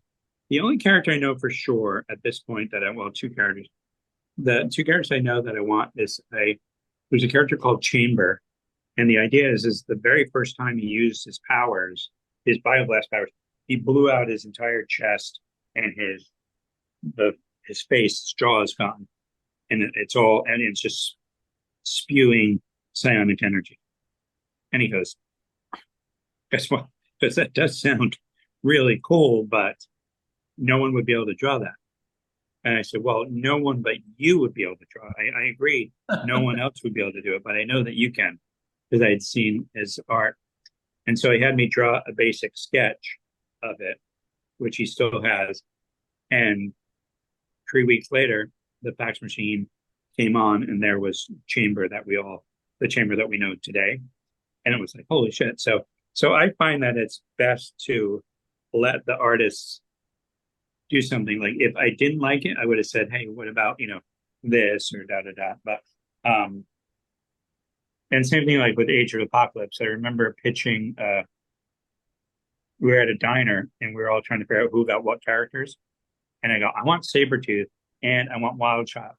the only character I know for sure at this point two characters. The two characters I know that I want is there's a character called Chamber. And the idea is the very first time he used his powers, his bioblast powers, he blew out his entire chest and his face, his jaw is gone. And it's just spewing psionic energy. And he goes, guess what? Because that does sound really cool, but no one would be able to draw that. And I said, well, no one but you would be able to draw. I agree. No one else would be able to do it, but I know that you can, because I had seen his art. And so he had me draw a basic sketch of it, which he still has. And 3 weeks later, the fax machine came on and there was the chamber that we know today. And it was like, holy shit. So I find that it's best to let the artists do something. Like if I didn't like it, I would have said, hey, what about, this or da. But, and same thing like with Age of Apocalypse. I remember pitching, we were at a diner and we were all trying to figure out who got what characters. And I go, I want Sabretooth and I want Wild Child.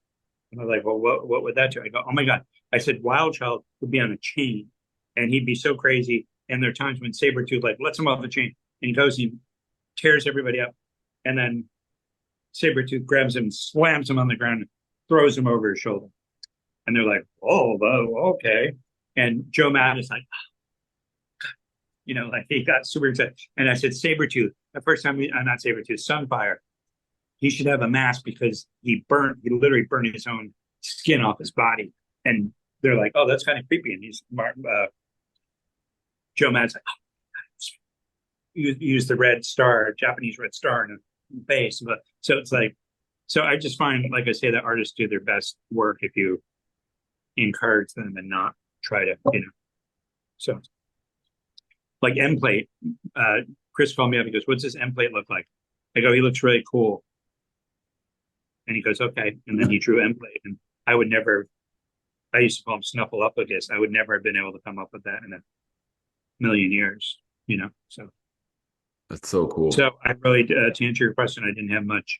And they're like, well, what would that do? I go, oh my God. I said, Wild Child would be on a chain and he'd be so crazy. And there are times when Sabretooth like lets him off the chain and he goes and he tears everybody up. And then Sabretooth grabs him, slams him on the ground, and throws him over his shoulder. And they're like, oh, okay. And Joe Matt is like, like he got super excited. And I said, Sabretooth, the first time not Sabretooth, Sunfire, he should have a mask because he literally burned his own skin off his body. And they're like, oh, that's kind of creepy. And Joe Mad's like, oh, use the red star, Japanese red star in the face. But so it's like, so I just find, like I say, that artists do their best work if you encourage them and not try to, So, like M plate, Chris called me up. He goes, "What's this M plate look like?" I go, "He looks really cool." And he goes, "Okay." And then he drew M plate, and I would never. I used to call him Snuffleupagus. I would never have been able to come up with that in a million years, So That's so cool. So I really, to answer your question, I didn't have much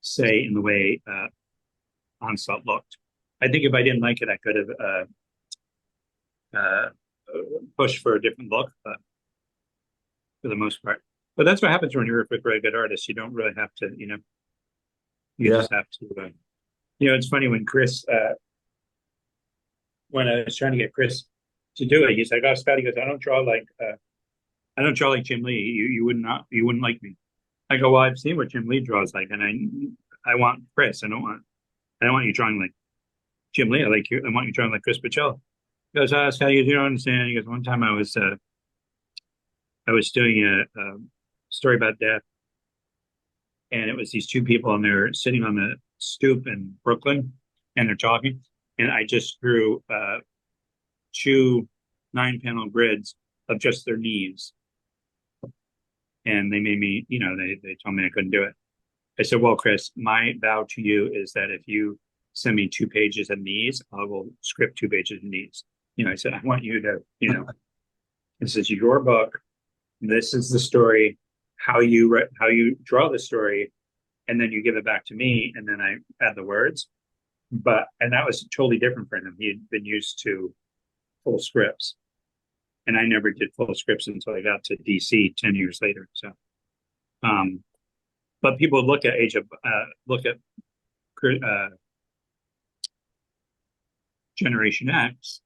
say in the way Onslaught looked. I think if I didn't like it, I could have pushed for a different look, but for the most part. But that's what happens when you're with really good artists. You don't really have to, you just have to. It's funny when Chris, when I was trying to get Chris to do it, he's like, "Oh, Scott," he goes, I don't draw like Jim Lee. You wouldn't like me." I go, "Well, I've seen what Jim Lee draws like, and I want Chris. I don't want you drawing like Jim Lee. I want you drawing like Chris Pacello." He goes, "Scott, you don't understand." He goes, "One time I was doing a story about death, and it was these two people, and they're sitting on the stoop in Brooklyn, and they're talking, and I just drew 2 9-panel grids of just their knees, and they made me, they told me I couldn't do it." I said, "Well, Chris, my vow to you is that if you send me 2 pages of knees, I will script 2 pages of knees." I said, "I want you to, this is your book. This is the story, how you draw the story, and then you give it back to me, and then I add the words." And that was totally different for him. He had been used to full scripts, and I never did full scripts until I got to DC 10 years later. So, but people look at Generation X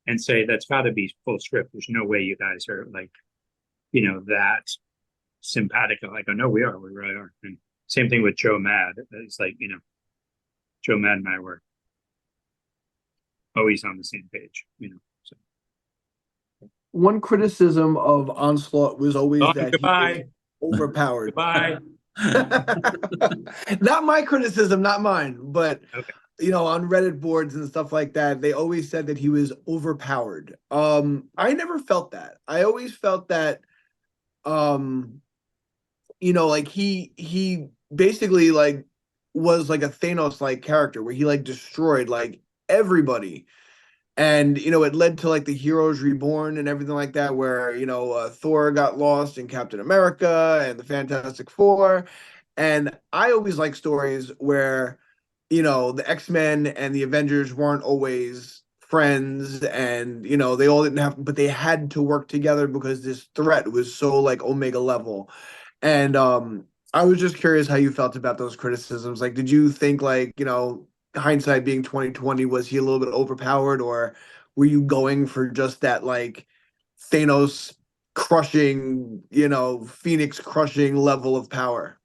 and say that's got to be full script. There's no way you guys are like, that simpatico. I go, "No, we are. We really are." And same thing with Joe Mad. It's like, Joe Mad and I were always on the same page, So. One criticism of Onslaught was always that Goodbye. he was overpowered. Goodbye. Not my criticism, not mine, but Okay. on Reddit boards and stuff like that, they always said that he was overpowered. I never felt that. I always felt that, like he basically like was like a Thanos like character where he like destroyed like everybody. And it led to like the Heroes Reborn and everything like that, where Thor got lost in Captain America and the Fantastic Four. And I always like stories where the X-Men and the Avengers weren't always friends, and they all didn't have, but they had to work together because this threat was so like Omega level. And I was just curious how you felt about those criticisms. Like, did you think like hindsight being 2020, was he a little bit overpowered, or were you going for just that like Thanos crushing, Phoenix crushing level of power?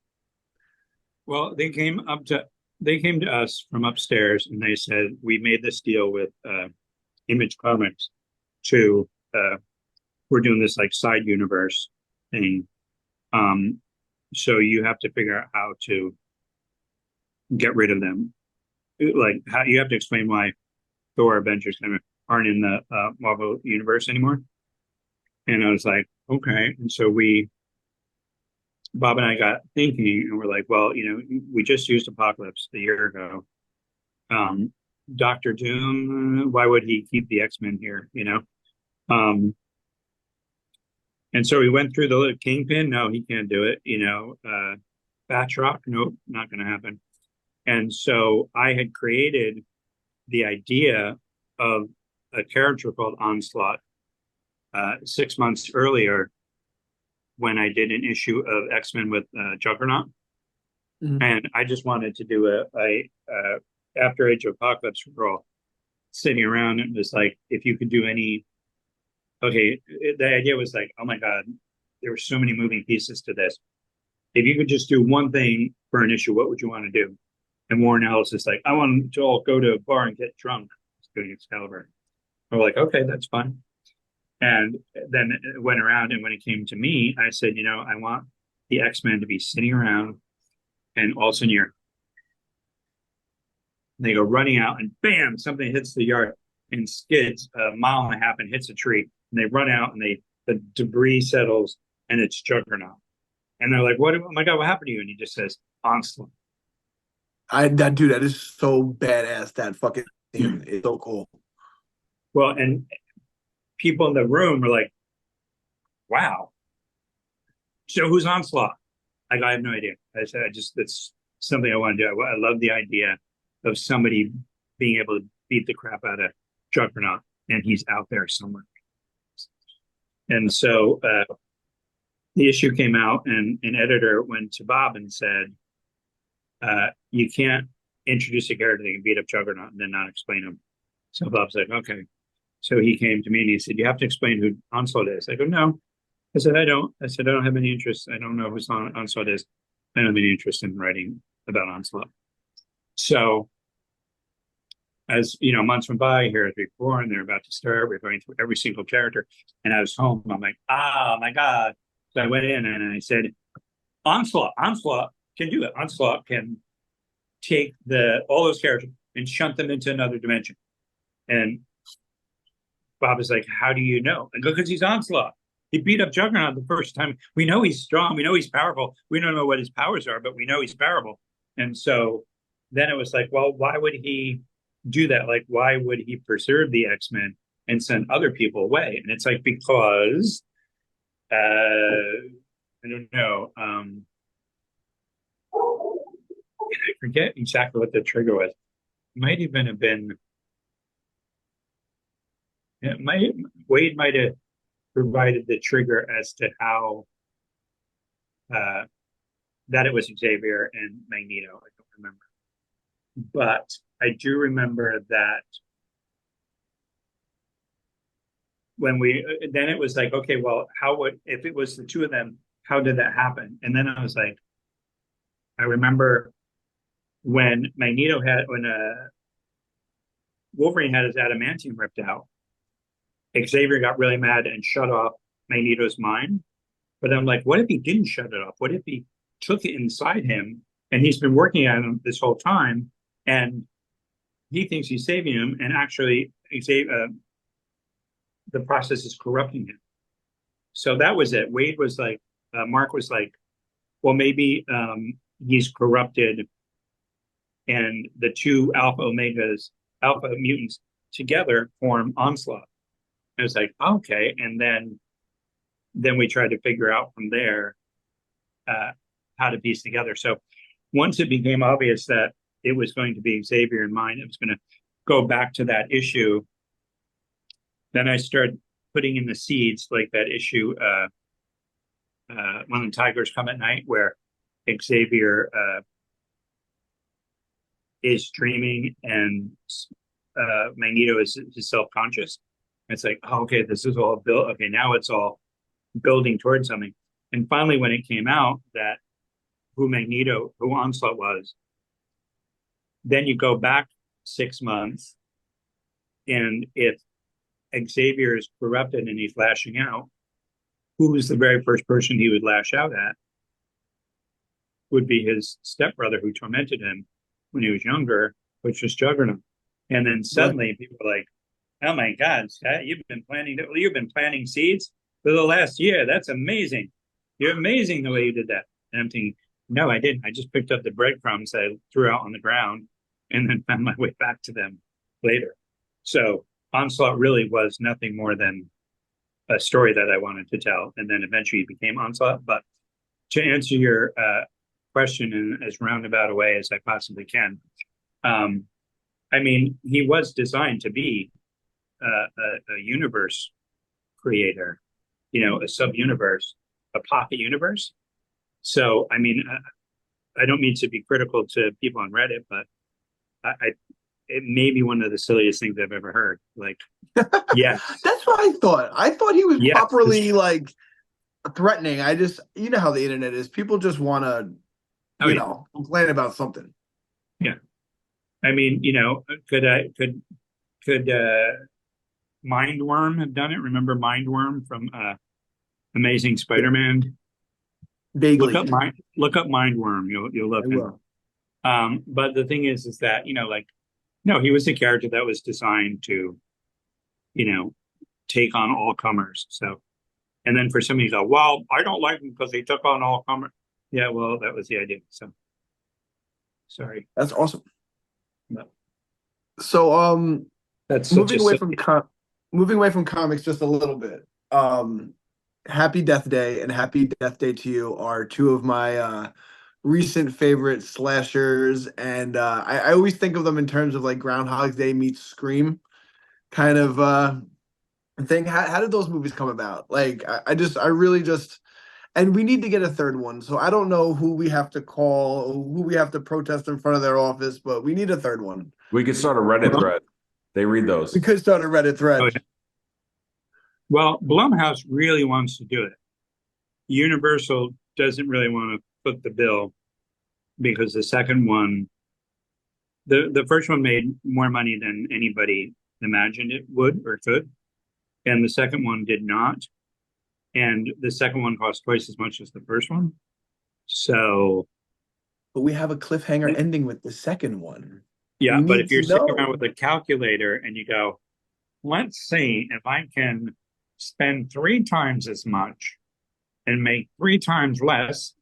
Well, they came to us from upstairs and they said, "We made this deal with Image Comics to we're doing this like side universe thing. So you have to figure out how to get rid of them. Like, how you have to explain why Thor, Avengers aren't in the Marvel universe anymore." And I was like, "Okay." And so Bob and I got thinking, and we're like, "Well, we just used Apocalypse a year ago. Doctor Doom, why would he keep the X-Men here? And so we went through the Kingpin. No, he can't do it. Batroc, nope, not going to happen." And so I had created the idea of a character called Onslaught 6 months earlier when I did an issue of X-Men with Juggernaut. Mhm. And I just wanted to do a after Age of Apocalypse, we're all sitting around and it was like, if you could do any, okay, the idea was like, oh my God, there were so many moving pieces to this. If you could just do one thing for an issue, what would you want to do? And Warren Ellis is like, I want to all go to a bar and get drunk. He's doing Excalibur. We're like, okay, that's fine. And then it went around, and when it came to me, I said, I want the X-Men to be sitting around, and all of a sudden they go running out, and bam, something hits the yard and skids a mile and a half and hits a tree. And they run out, and the debris settles, and it's Juggernaut. And they're like, "What? Oh my God, what happened to you?" And he just says, "Onslaught." That is so badass. That fucking thing is so cool. Well, and people in the room were like, "Wow." So who's Onslaught? I have no idea. I said, it's something I want to do. I love the idea of somebody being able to beat the crap out of Juggernaut, and he's out there somewhere. And so the issue came out, and an editor went to Bob and said, you can't introduce a character that can beat up Juggernaut and then not explain him. So Bob's like, okay. So he came to me and he said, you have to explain who Onslaught is. I go, no. I said, I don't have any interest. I don't know who Onslaught is. I don't have any interest in writing about Onslaught. So as months went by, here's week 4, and they're about to start. We're going through every single character. And I was home. I'm like, oh my God. So I went in and I said, Onslaught can do it. Onslaught can take all those characters and shunt them into another dimension. And Bob is like, how do you know? I go, because he's Onslaught. He beat up Juggernaut the first time. We know he's strong. We know he's powerful. We don't know what his powers are, but we know he's powerful. And so then it was like, well, why would he do that? Like, why would he preserve the X-Men and send other people away? And it's like, because, I don't know. I forget exactly what the trigger was. It might even have been, Wade might have provided the trigger as to how that it was Xavier and Magneto. I don't remember, but I do remember that when then it was like, okay, well, if it was the two of them, how did that happen? And then I was like, I remember when Wolverine had his adamantium ripped out, Xavier got really mad and shut off Magneto's mind. But I'm like, what if he didn't shut it off? What if he took it inside him and he's been working on him this whole time and he thinks he's saving him, and actually the process is corrupting him. So that was it. Wade was like, Mark was like, well, maybe he's corrupted, and the two alpha mutants together form Onslaught. I was like, okay. And then we tried to figure out from there how to piece together. So once it became obvious that it was going to be Xavier in mind, it was going to go back to that issue. Then I started putting in the seeds, like that issue, When the Tigers Come at Night, where Xavier is dreaming and Magneto is self-conscious. It's like, oh, okay, this is all built. Okay, now it's all building towards something. And finally, when it came out that who Onslaught was, then you go back 6 months, and if Xavier is corrupted and he's lashing out, who's the very first person he would lash out at? Would be his stepbrother who tormented him when he was younger, which was Juggernaut. And then suddenly people are like, oh my God, Scott, you've been planting seeds for the last year. That's amazing. You're amazing the way you did that. And I'm thinking, no, I didn't. I just picked up the breadcrumbs I threw out on the ground and then found my way back to them later. So Onslaught really was nothing more than a story that I wanted to tell. And then eventually it became Onslaught. But to answer your question in as roundabout a way as I possibly can, I mean, he was designed to be a universe creator, a sub-universe, a pocket universe. So, I mean, I don't mean to be critical to people on Reddit, but it may be one of the silliest things I've ever heard. Like, yeah, That's what I thought. I thought he was properly like threatening. You know how the internet is. People just want to, Oh yeah, complain about something. yeah. I mean, could Mindworm have done it? Remember Mindworm from Amazing Spider-Man? Vaguely, Look up Mindworm. You'll love I him. will. But the thing is that, like, no, he was a character that was designed to, you know, take on all comers. So, and then for somebody to go, well, I don't like him because he took on all comers. Yeah, well, that was the idea. So, sorry. That's awesome. No, So, that's such a moving away silly. from comics just a little bit. Happy Death Day and Happy Death Day to You are two of my recent favorite slashers, and I always think of them in terms of like Groundhog Day meets Scream kind of thing. How did those movies come about? Like, I really just, and we need to get a third one. So I don't know who we have to call, who we have to protest in front of their office, but we need a third one. We could start a Reddit thread. They read We those. could start a Reddit Oh, thread. yeah. Well, Blumhouse really wants to do it. Universal doesn't really want to foot the bill because the second one, the first one made more money than anybody imagined it would or could, and the second one did not. And the second one cost twice as much as the first one. So, But we have a cliffhanger ending with the second one. yeah, We but need if to you're sitting around know. with a calculator and you go, let's see if I can spend 3 times as much and make 3 times less.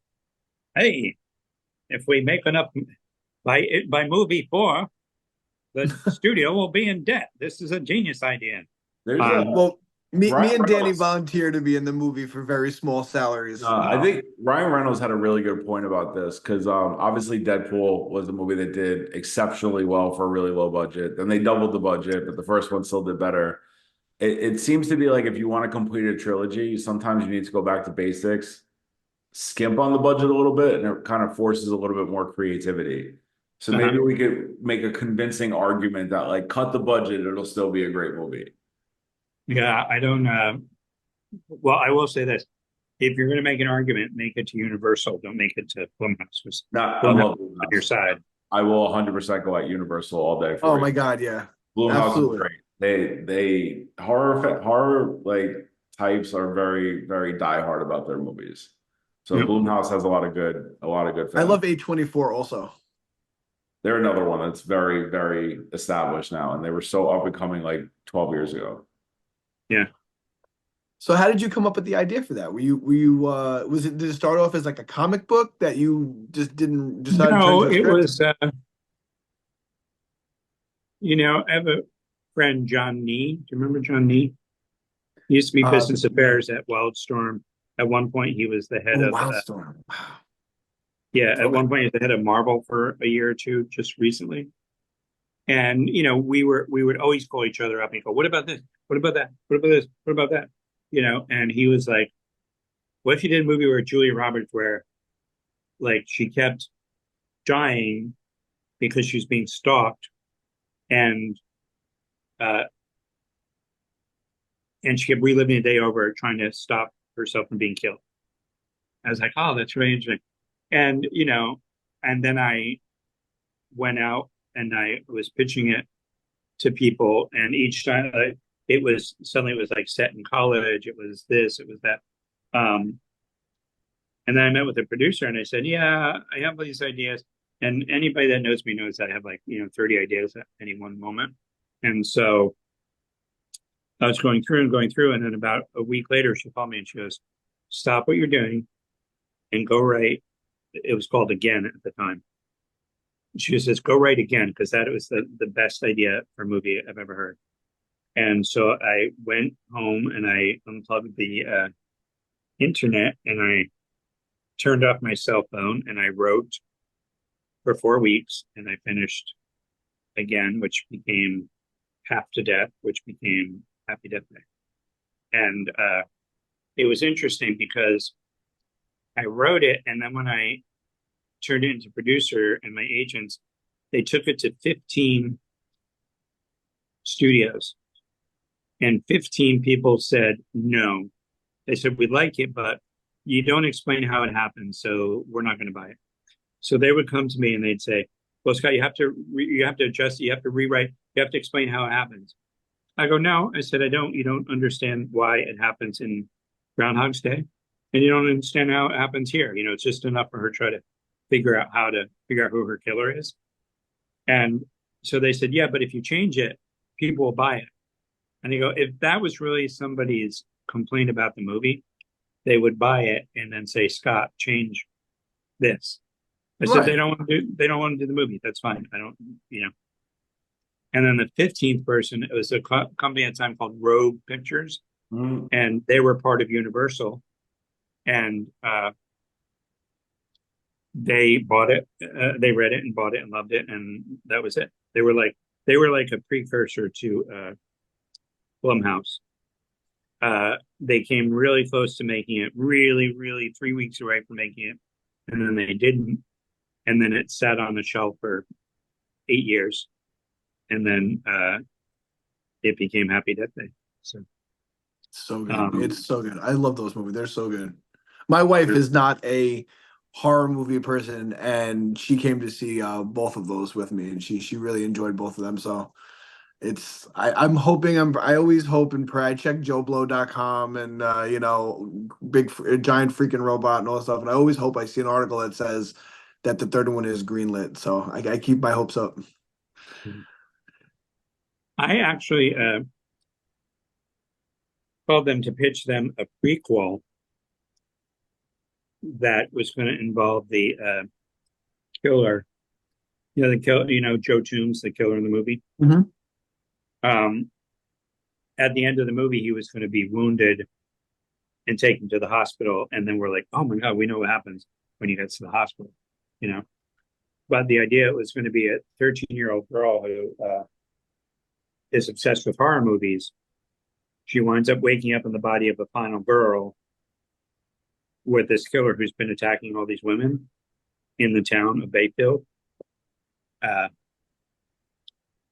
Hey, if we make enough by movie 4, the studio will be in debt. This is a genius idea. There's Well, me Ryan and Danny Reynolds. volunteer to be in the movie for very small salaries. I think Ryan Reynolds had a really good point about this because obviously Deadpool was a movie that did exceptionally well for a really low budget. Then they doubled the budget, but the first one still did better. It seems to be like if you want to complete a trilogy, sometimes you need to go back to basics, skimp on the budget a little bit, and it kind of forces a little bit more creativity. So Uh-huh. maybe we could make a convincing argument that like cut the budget, it'll still be a great movie. Yeah, I don't. Well, I will say this: if you're going to make an argument, make it to Universal. Don't make it to Blumhouse. Because I Blumhouse love is on your Blumhouse. I I will 100% go at Universal all day Oh for you. my God, yeah. Blumhouse is Absolutely. great. They horror like types are very very diehard about their movies. So Yep. Blumhouse has a lot of good I fans. love A24 also. They're another one that's very very established now, and they were so up and coming like 12 years ago. Yeah. So how did you come up with the idea for that? Did it start off as like a comic book that you just didn't decide to turn No, into a it script? was. I have a friend, John Nee. Do you remember John Nee? He used to be business No. affairs at Wildstorm. At one point, he was the head Oh, of. Wildstorm. Wow. Yeah, at Okay. one point, he was the head of Marvel for a year or two, just recently. And we would always call each other up and go, "What about this? What about that? What about this? What about that?" And he was like, "What if you did a movie where Julia Roberts, where like she kept dying because she's being stalked, and uh, and she kept reliving the day over, trying to stop herself from being killed." I was like, "Oh, that's really interesting." And then I went out and I was pitching it to people, and each time it was like set in college. It was this, it was that. Um, and then I met with the producer and I said, "Yeah, I have these ideas." And anybody that knows me knows that I have like 30 ideas at any one moment. And so I was going through, and then about a week later, she called me and she goes, "Stop what you're doing and go write." It was called Again at the time. She says, "Go write Again," because that was the best idea for a movie I've ever heard. And so I went home and I unplugged the internet and I turned off my cell phone and I wrote for 4 weeks and I finished Again, which became Half to Death, which became Happy Death Day. And it was interesting because I wrote it, and then when I turned it into producer and my agents, they took it to 15 studios, and 15 people said no. They said, "We like it, but you don't explain how it happened, so we're not going to buy it. So they would come to me and they'd say, well, Scott, you have to adjust, you have to rewrite, you have to explain how it happens. I go, no. I said, I don't. You don't understand why it happens in Groundhog's Day, and you don't understand how it happens here. It's just enough for her to try to figure out who her killer is. And so they said, yeah, but if you change it, people will buy it. And they go, if that was really somebody's complaint about the movie, they would buy it and then say, Scott, change this. I said, Right. they don't want to do the movie. That's fine. I don't. And then the 15th person, it was a company at the time called Rogue Pictures, and they were part of Universal, and they bought it. They read it and bought it and loved it, and that was it. They were like a precursor to Blumhouse. They came really close to making it, really, really 3 weeks away from making it, and then they didn't, and then it sat on the shelf for 8 years. And then it became Happy Death Day. So good. It's so good. I love those movies. They're so good. My wife is not a horror movie person, and she came to see both of those with me, and she really enjoyed both of them. So I'm hoping I always hope and pray. I check JoeBlow.com and giant freaking robot and all that stuff, and I always hope I see an article that says that the third one is greenlit. So I keep my hopes up. I actually called them to pitch them a prequel that was going to involve the killer. The killer, Joe Toombs, the killer in the movie. Mm-hmm. At the end of the movie, he was going to be wounded and taken to the hospital. And then we're like, oh my God, we know what happens when he gets to the hospital, But the idea was going to be a 13-year-old girl who is obsessed with horror movies. She winds up waking up in the body of a final girl with this killer who's been attacking all these women in the town of Bayfield.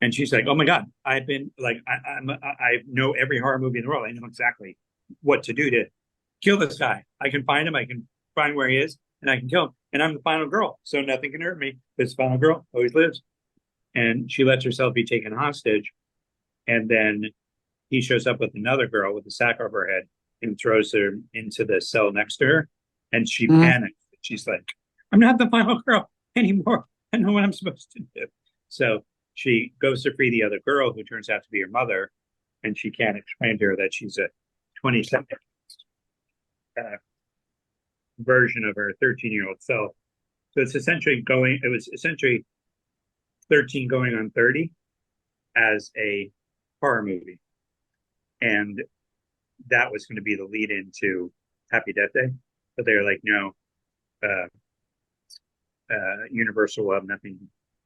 And she's like, oh my God, I've been like, I know every horror movie in the world. I know exactly what to do to kill this guy. I can find him. I can find where he is and I can kill him. And I'm the final girl. So nothing can hurt me. This final girl always lives. And she lets herself be taken hostage. And then he shows up with another girl with a sack over her head and throws her into the cell next to her. And she panics. She's like, I'm not the final girl anymore. I know what I'm supposed to do. So she goes to free the other girl, who turns out to be her mother. And she can't explain to her that she's a 22nd version of her 13-year-old self. So it was essentially 13 going on 30 as a horror movie. And that was going to be the lead into Happy Death Day. But they were like, no, Universal will have nothing,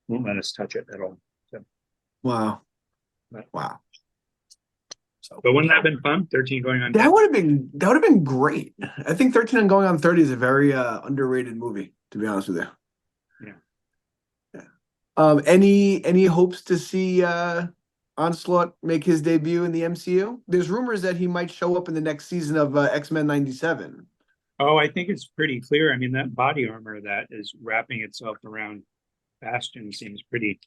won't let us touch it at all. So, wow. But wouldn't that have been fun? 13 going on 30? That would have been great. I think 13 and going on 30 is a very underrated movie, to be honest with you. Yeah. Any hopes to see Onslaught make his debut in the MCU? There's rumors that he might show up in the next season of X-Men 97. Oh, I think it's pretty clear. I mean, that body armor that is wrapping itself around Bastion seems pretty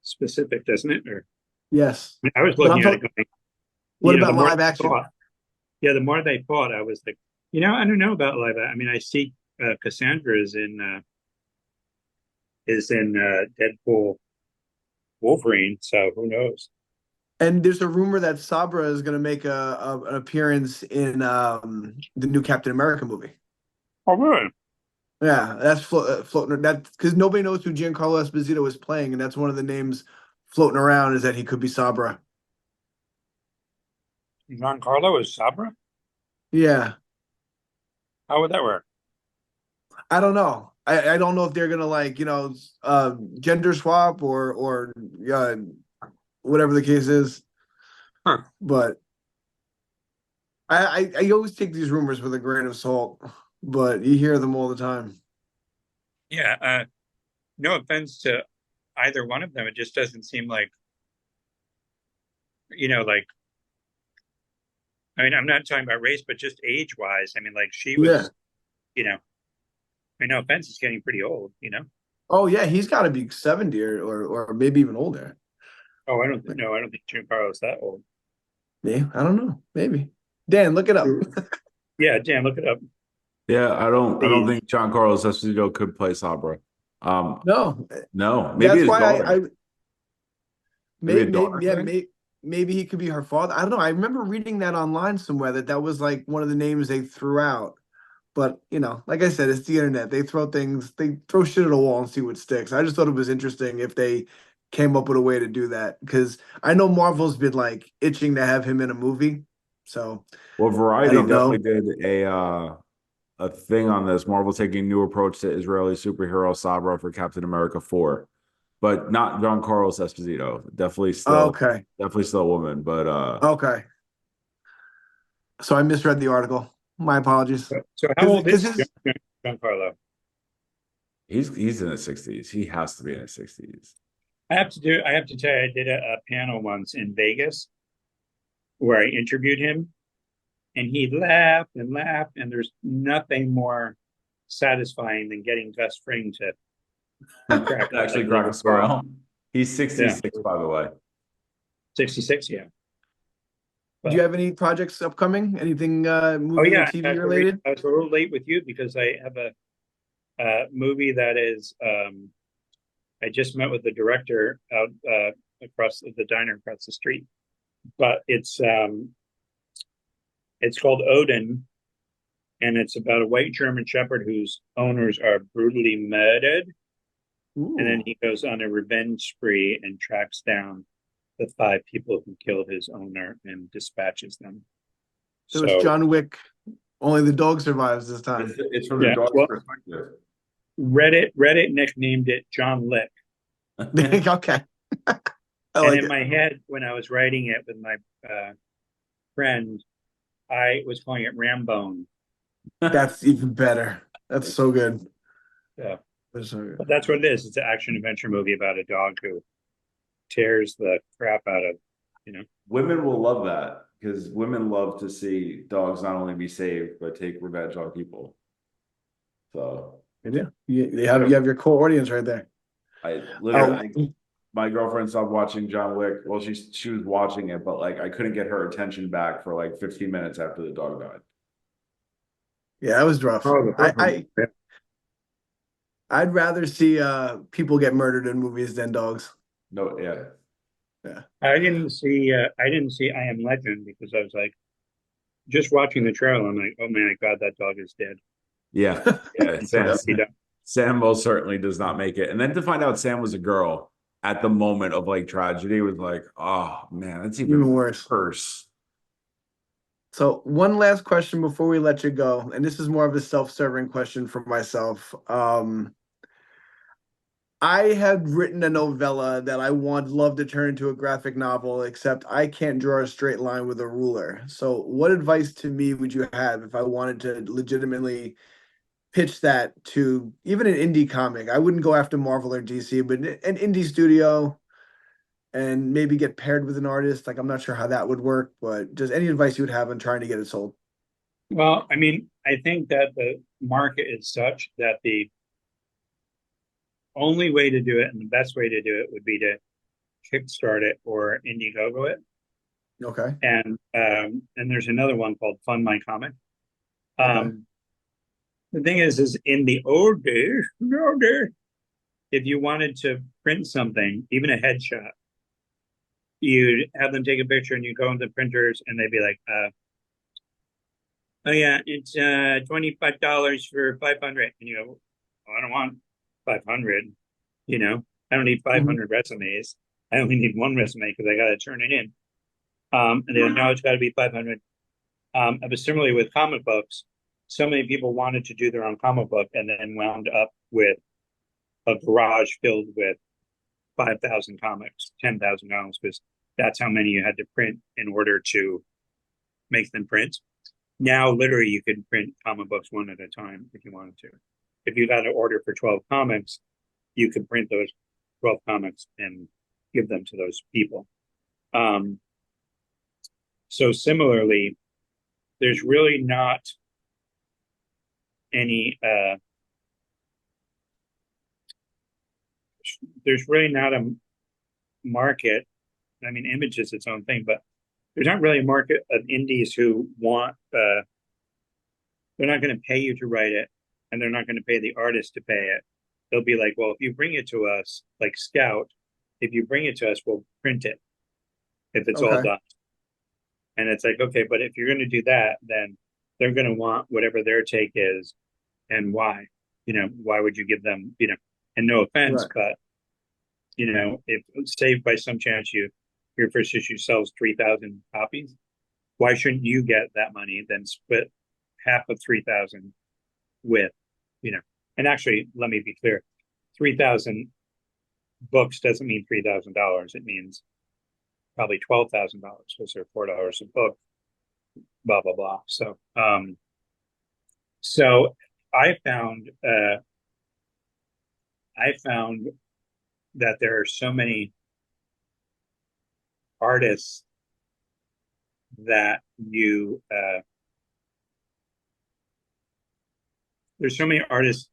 specific, doesn't it? Or yes. I was looking at it going, what about live action? The more they fought, I was like, I don't know about live action. I mean, I see Cassandra is in Deadpool Wolverine, so who knows? And there's a rumor that Sabra is going to make an appearance in the new Captain America movie. Oh, really? Yeah, that's floating. That because nobody knows who Giancarlo Esposito is playing, and that's one of the names floating around is that he could be Sabra. Giancarlo is Sabra? Yeah. How would that work? I don't know. I don't know if they're gonna gender swap or whatever the case is. Huh. But I always take these rumors with a grain of salt, but you hear them all the time. Yeah. No offense to either one of them. It just doesn't seem like, like I mean, I'm not talking about race, but just age wise. I mean, like she Yeah. was, you know, I mean, no offense, is getting pretty old, you know? Oh yeah, he's got to be 70 or maybe even older. Oh, I don't think, no, I don't think Giancarlo's that old. Maybe, I don't know. Maybe. Dan, look it up. Yeah, Dan, look it up. Yeah, I don't The, think Giancarlo Esposito could play Sabra. No, No, maybe that's his why daughter. I Maybe a maybe daughter yeah, thing. maybe he could be her father. I don't know. I remember reading that online somewhere that was like one of the names they threw out. But like I said, it's the internet. They throw shit at a wall and see what sticks. I just thought it was interesting if they came up with a way to do that because I know Marvel's been like itching to have him in a movie. So Well, I Variety don't definitely know. did a thing on this. Marvel taking new approach to Israeli superhero Sabra for Captain America 4, but not Giancarlo Esposito. Okay, Definitely still a woman, but okay. So I misread the article. My apologies. so how old Because is his Giancarlo? he's in his 60s. He has to be in his 60s. I have to tell you, I did a panel once in Vegas where I interviewed him and he laughed and laughed. And there's nothing more satisfying than getting Gus Fring to crack like Actually a crack a little frog. smile. He's Yeah, 66, by the way. 66, yeah. Do you But have any projects upcoming? Anything oh movie or yeah, TV related? I was a little late with you because I have a movie that is I just met with the director out across the diner across the street. But it's called Odin, and it's about a white German Shepherd whose owners are brutally murdered, and then Ooh. he goes on a revenge spree and tracks down the five people who killed his owner and dispatches them. So it's So John Wick. Only the dog survives this time. It's from the yeah, dog's well, perspective. Reddit nicknamed it John Lick. Okay. I And like in it. my head, when I was writing it with my friend, I was calling it Rambone. That's even better. That's so good. Yeah, That's so good. but that's what it is. It's an action adventure movie about a dog who tears the crap out of, you know. Women will love that because women love to see dogs not only be saved but take revenge on people. So You do. yeah, You have your core audience right there. I literally Oh, my girlfriend stopped watching John Wick. Well, she was watching it, but like I couldn't get her attention back for like 15 minutes after the dog died. yeah, that was rough. Oh, the first one. Yeah. I'd rather see people get murdered in movies than dogs. No, yeah, Yeah. I didn't see I Am Legend because I was like just watching the trailer. I'm like, oh my God, that dog is dead. yeah, yeah. And turned out to be done. Sam most certainly does not make it. And then to find out Sam was a girl at the moment of like tragedy was like, oh man, that's Even even worse. worse. So one last question before we let you go, and this is more of a self-serving question for myself. I had written a novella that I would love to turn into a graphic novel, except I can't draw a straight line with a ruler. So, what advice to me would you have if I wanted to legitimately pitch that to even an indie comic? I wouldn't go after Marvel or DC, but an indie studio and maybe get paired with an artist. Like, I'm not sure how that would work, but just any advice you would have on trying to get it sold. Well, I mean, I think that the market is such that the only way to do it and the best way to do it would be to kickstart it or Indiegogo it. Okay. And there's another one called Fund My Comic. Okay. Um, the thing is in the old days, if you wanted to print something, even a headshot, you'd have them take a picture and you go into the printers and they'd be like, oh yeah, it's $25 for 500. And you go, oh, I don't want 500, you know, I don't need Mhm. 500 resumes. I only need one resume because I got to turn it in. And they go, no, it's got to be 500. But similarly with comic books, so many people wanted to do their own comic book and then wound up with a garage filled with 5,000 comics, 10,000 comics, because that's how many you had to print in order to make them print. Now, literally, you can print comic books one at a time if you wanted to. If you got an order for 12 comics, you could print those 12 comics and give them to those people. So similarly, there's really not any there's really not a market. I mean, Image is its own thing, but there's not really a market of indies who want they're not going to pay you to write it, and they're not going to pay the artist to pay it. They'll be like, well, if you bring it to us, like Scout, if you bring it to us, we'll print it if it's all Okay. done. And it's like, okay, but if you're going to do that, then they're going to want whatever their take is and why. Why would you give them, and no offense, Right. but, if say by some chance your first issue sells 3,000 copies, why shouldn't you get that money, then split half of 3,000 with, and actually, let me be clear, 3,000 books doesn't mean $3,000. It means probably $12,000 because they're $4 a book, blah, blah, blah. So I found, that there are so many artists that there's so many artists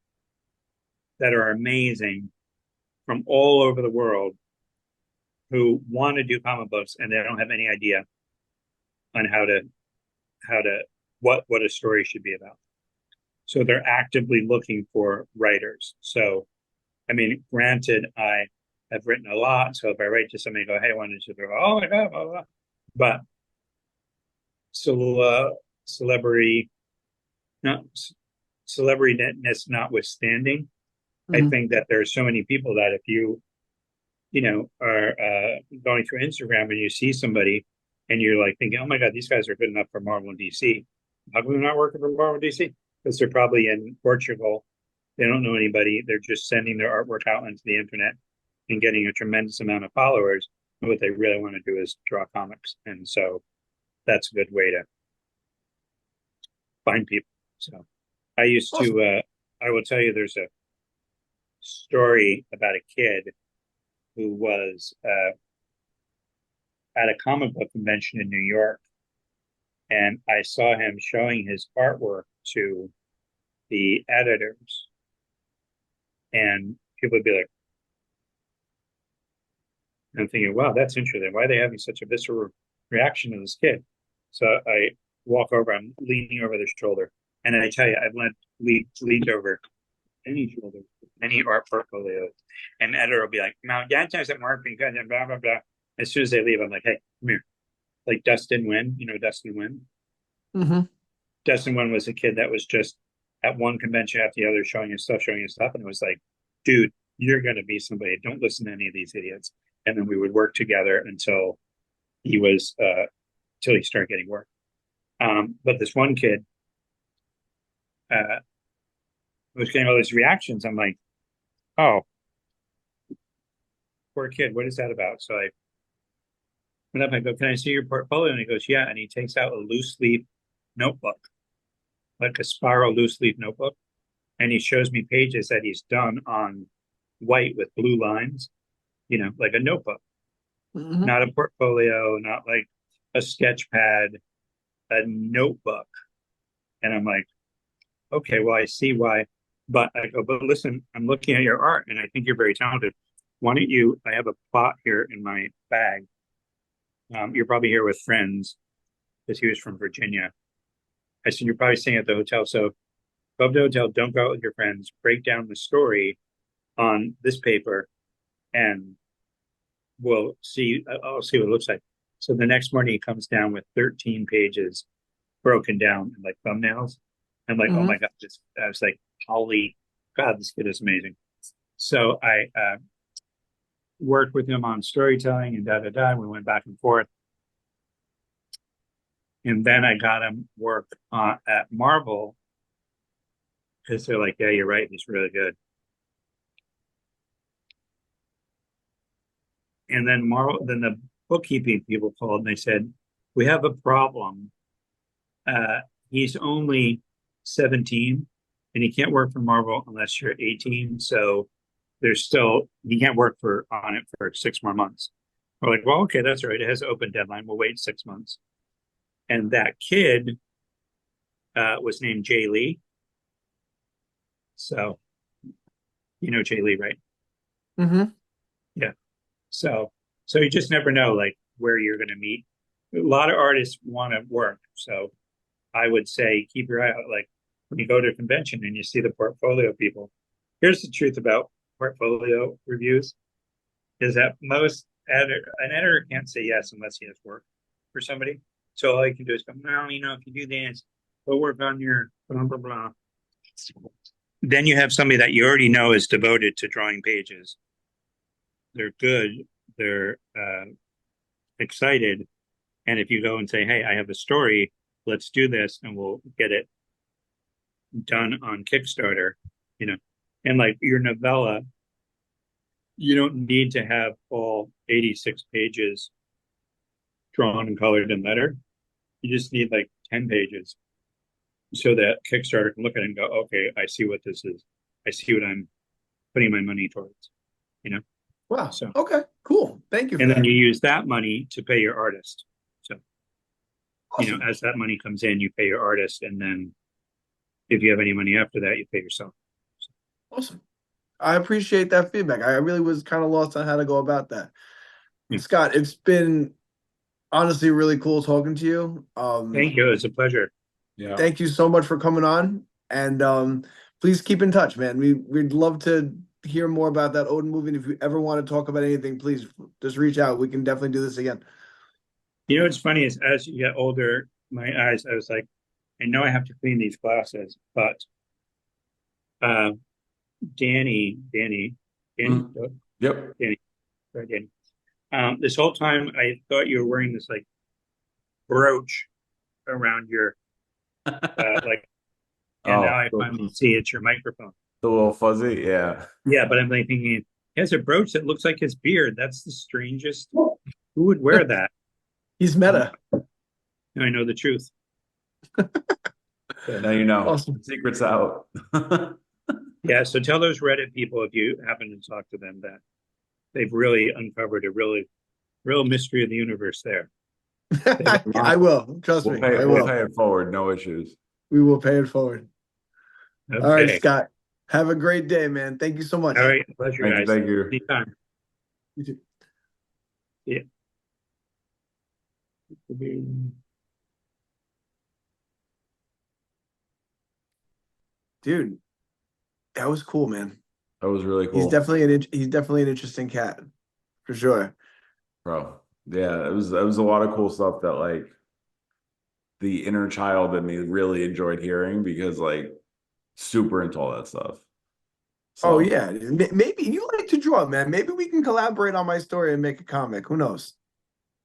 that are amazing from all over the world who want to do comic books and they don't have any idea on what a story should be about. So they're actively looking for writers. So, I mean, granted, I have written a lot. So if I write to somebody, go, hey, I wanted to go, oh my God, blah, blah, blah. But celebrity, not celebrityness notwithstanding, I think that there are so many people that if you are going through Instagram and you see somebody and you're like thinking, oh my God, these guys are good enough for Marvel and DC. How come they're not working for Marvel and DC? Because they're probably in Portugal. They don't know anybody. They're just sending their artwork out onto the internet and getting a tremendous amount of followers. And what they really want to do is draw comics. And so that's a good way to find people. So I used Awesome. to, I will tell you, there's a story about a kid who was at a comic book convention in New York. And I saw him showing his artwork to the editors. And people would be like, I'm thinking, wow, that's interesting. Why are they having such a visceral reaction to this kid? So I walk over, I'm leaning over their shoulder. And I tell you, I've leaned over any shoulder, any art portfolio. And the editor will be like, no, that doesn't work because and blah, blah, blah. As soon as they leave, I'm like, hey, come here. Like Dustin Wynn, Dustin Wynn? Mm-hmm. Dustin Wynn was a kid that was just at one convention after the other showing his stuff. And it was like, dude, you're going to be somebody. Don't listen to any of these idiots. And then we would work together until he started getting work. But this one kid was getting all these reactions. I'm like, oh, poor kid. What is that about? So I went up and I go, can I see your portfolio? And he goes, yeah. And he takes out a loose leaf notebook, like a spiral loose leaf notebook. And he shows me pages that he's done on white with blue lines, like a notebook, Mm-hmm. not a portfolio, not like a sketch pad, a notebook. And I'm like, okay, well, I see why. But I go, but listen, I'm looking at your art and I think you're very talented. Why don't you, I have a plot here in my bag. You're probably here with friends because he was from Virginia. I said, you're probably staying at the hotel. So go to the hotel, don't go out with your friends, break down the story on this paper and I'll see what it looks like. So the next morning he comes down with 13 pages broken down in like thumbnails. I'm like, oh Mm-hmm. my God, I was like, holy God, this kid is amazing. So I worked with him on storytelling and da-da-da. We went back and forth. And then I got him work at Marvel because they're like, yeah, you're right. He's really good. And then the bookkeeping people called and they said, we have a problem. He's only 17 and he can't work for Marvel unless you're 18. So he can't work on it for 6 more months. We're like, well, okay, that's right. It has an open deadline. We'll wait 6 months. And that kid was named Jay Lee. So, you know Jay Lee, right? Mm-hmm. Yeah. So you just never know, like, where you're going to meet. A lot of artists want to work. So I would say keep your eye out. Like, when you go to a convention and you see the portfolio people, here's the truth about portfolio reviews is that an editor can't say yes unless he has work for somebody. So all you can do is go, no, you know, if you do this, go work on your blah, blah, blah. Then you have somebody that you already know is devoted to drawing pages. They're good. They're excited. And if you go and say, hey, I have a story, let's do this, and we'll get it done on Kickstarter, you know, and like your novella, you don't need to have all 86 pages drawn and colored and lettered. You just need like 10 pages so that Kickstarter can look at it and go, okay, I see what this is. I see what I'm putting my money towards, you know? Wow. So, Okay, cool. Thank you for and that. then you use that money to pay your artist. So, you know, Awesome. as that money comes in, you pay your artist. And then if you have any money after that, you pay yourself. Awesome. I appreciate that feedback. I really was kind of lost on how to go about that. Yeah. Scott, it's been honestly really cool talking to you. Thank you. It's a pleasure. Yeah. Thank you so much for coming on. And please keep in touch, man. We'd love to hear more about that Odin movie. And if you ever want to talk about anything, please just reach out. We can definitely do this again. You know, what's funny is as you get older, my eyes, I was like, I know I have to clean these glasses, but Danny, Yep. sorry, Danny. This whole time I thought you were wearing this like brooch around your like, and now I finally see it's your microphone. The little fuzzy, yeah. Yeah, but I'm like thinking, he has a brooch that looks like his beard. That's the strangest. Who would wear that? He's meta. Now I know the truth. Now you know. Awesome. The secret's out. Yeah, so tell those Reddit people if you happen to talk to them that they've really uncovered a real mystery of the universe there. I will. Trust me. I We'll will. pay it forward, no issues. We will pay it forward. Okay. All right, Scott. Have a great day, man. Thank you so much. All right. Pleasure, guys. Thank you. Anytime. You too. Yeah. Dude, that was cool, man. That was really cool. He's definitely an interesting cat, for sure. Bro. Yeah, it was a lot of cool stuff that like the inner child in me really enjoyed hearing because like super into all that stuff. Oh So, yeah, maybe you like to draw, man. Maybe we can collaborate on my story and make a comic. Who knows?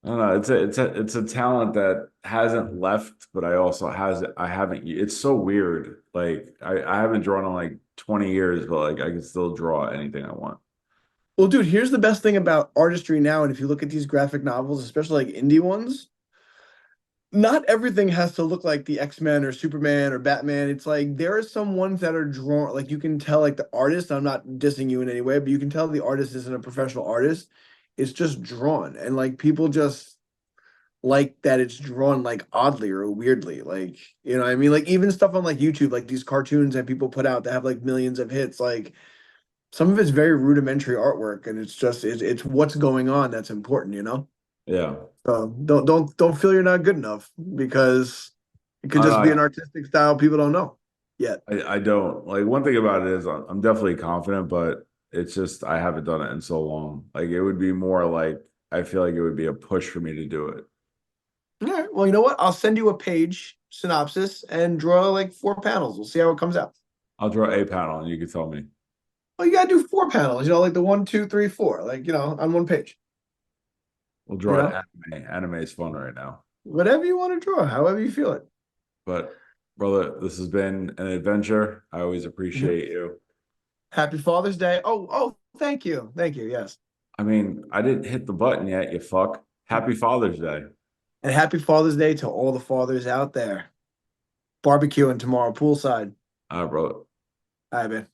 I don't know. It's a talent that hasn't left, but I haven't. It's so weird. Like I haven't drawn in like 20 years, but like I can still draw anything I want. Well, dude, here's the best thing about artistry now, and if you look at these graphic novels, especially like indie ones, not everything has to look like the X-Men or Superman or Batman. It's like there are some ones that are drawn, like you can tell like the artist, I'm not dissing you in any way, but you can tell the artist isn't a professional artist. It's just drawn. And like people just like that it's drawn like oddly or weirdly. Like, you know what I mean? Like even stuff on like YouTube, like these cartoons that people put out that have like millions of hits, like some of it's very rudimentary artwork and it's what's going on that's important, you know? Yeah. Don't feel you're not good enough because it could just be an artistic style people don't know yet. I don't like one thing about it is I'm definitely confident, but it's just I haven't done it in so long. Like it would be more like I feel like it would be a push for me to do it. All right. Well, you know what? I'll send you a page synopsis and draw like 4 panels. We'll see how it comes out. I'll draw a panel and you can tell me. Well, you gotta do 4 panels, you know, like the 1, 2, 3, 4, like you know, on one page. We'll draw Yeah. anime. Anime is fun right now. Whatever you want to draw, however you feel it. But brother, this has been an adventure. I always appreciate you. Happy Father's Day. Oh, thank you. Thank you. Yes. I mean, I didn't hit the button yet, you fuck. Happy Father's Day. And happy Father's Day to all the fathers out there. Barbecuing tomorrow, poolside. All right, brother. All right, man.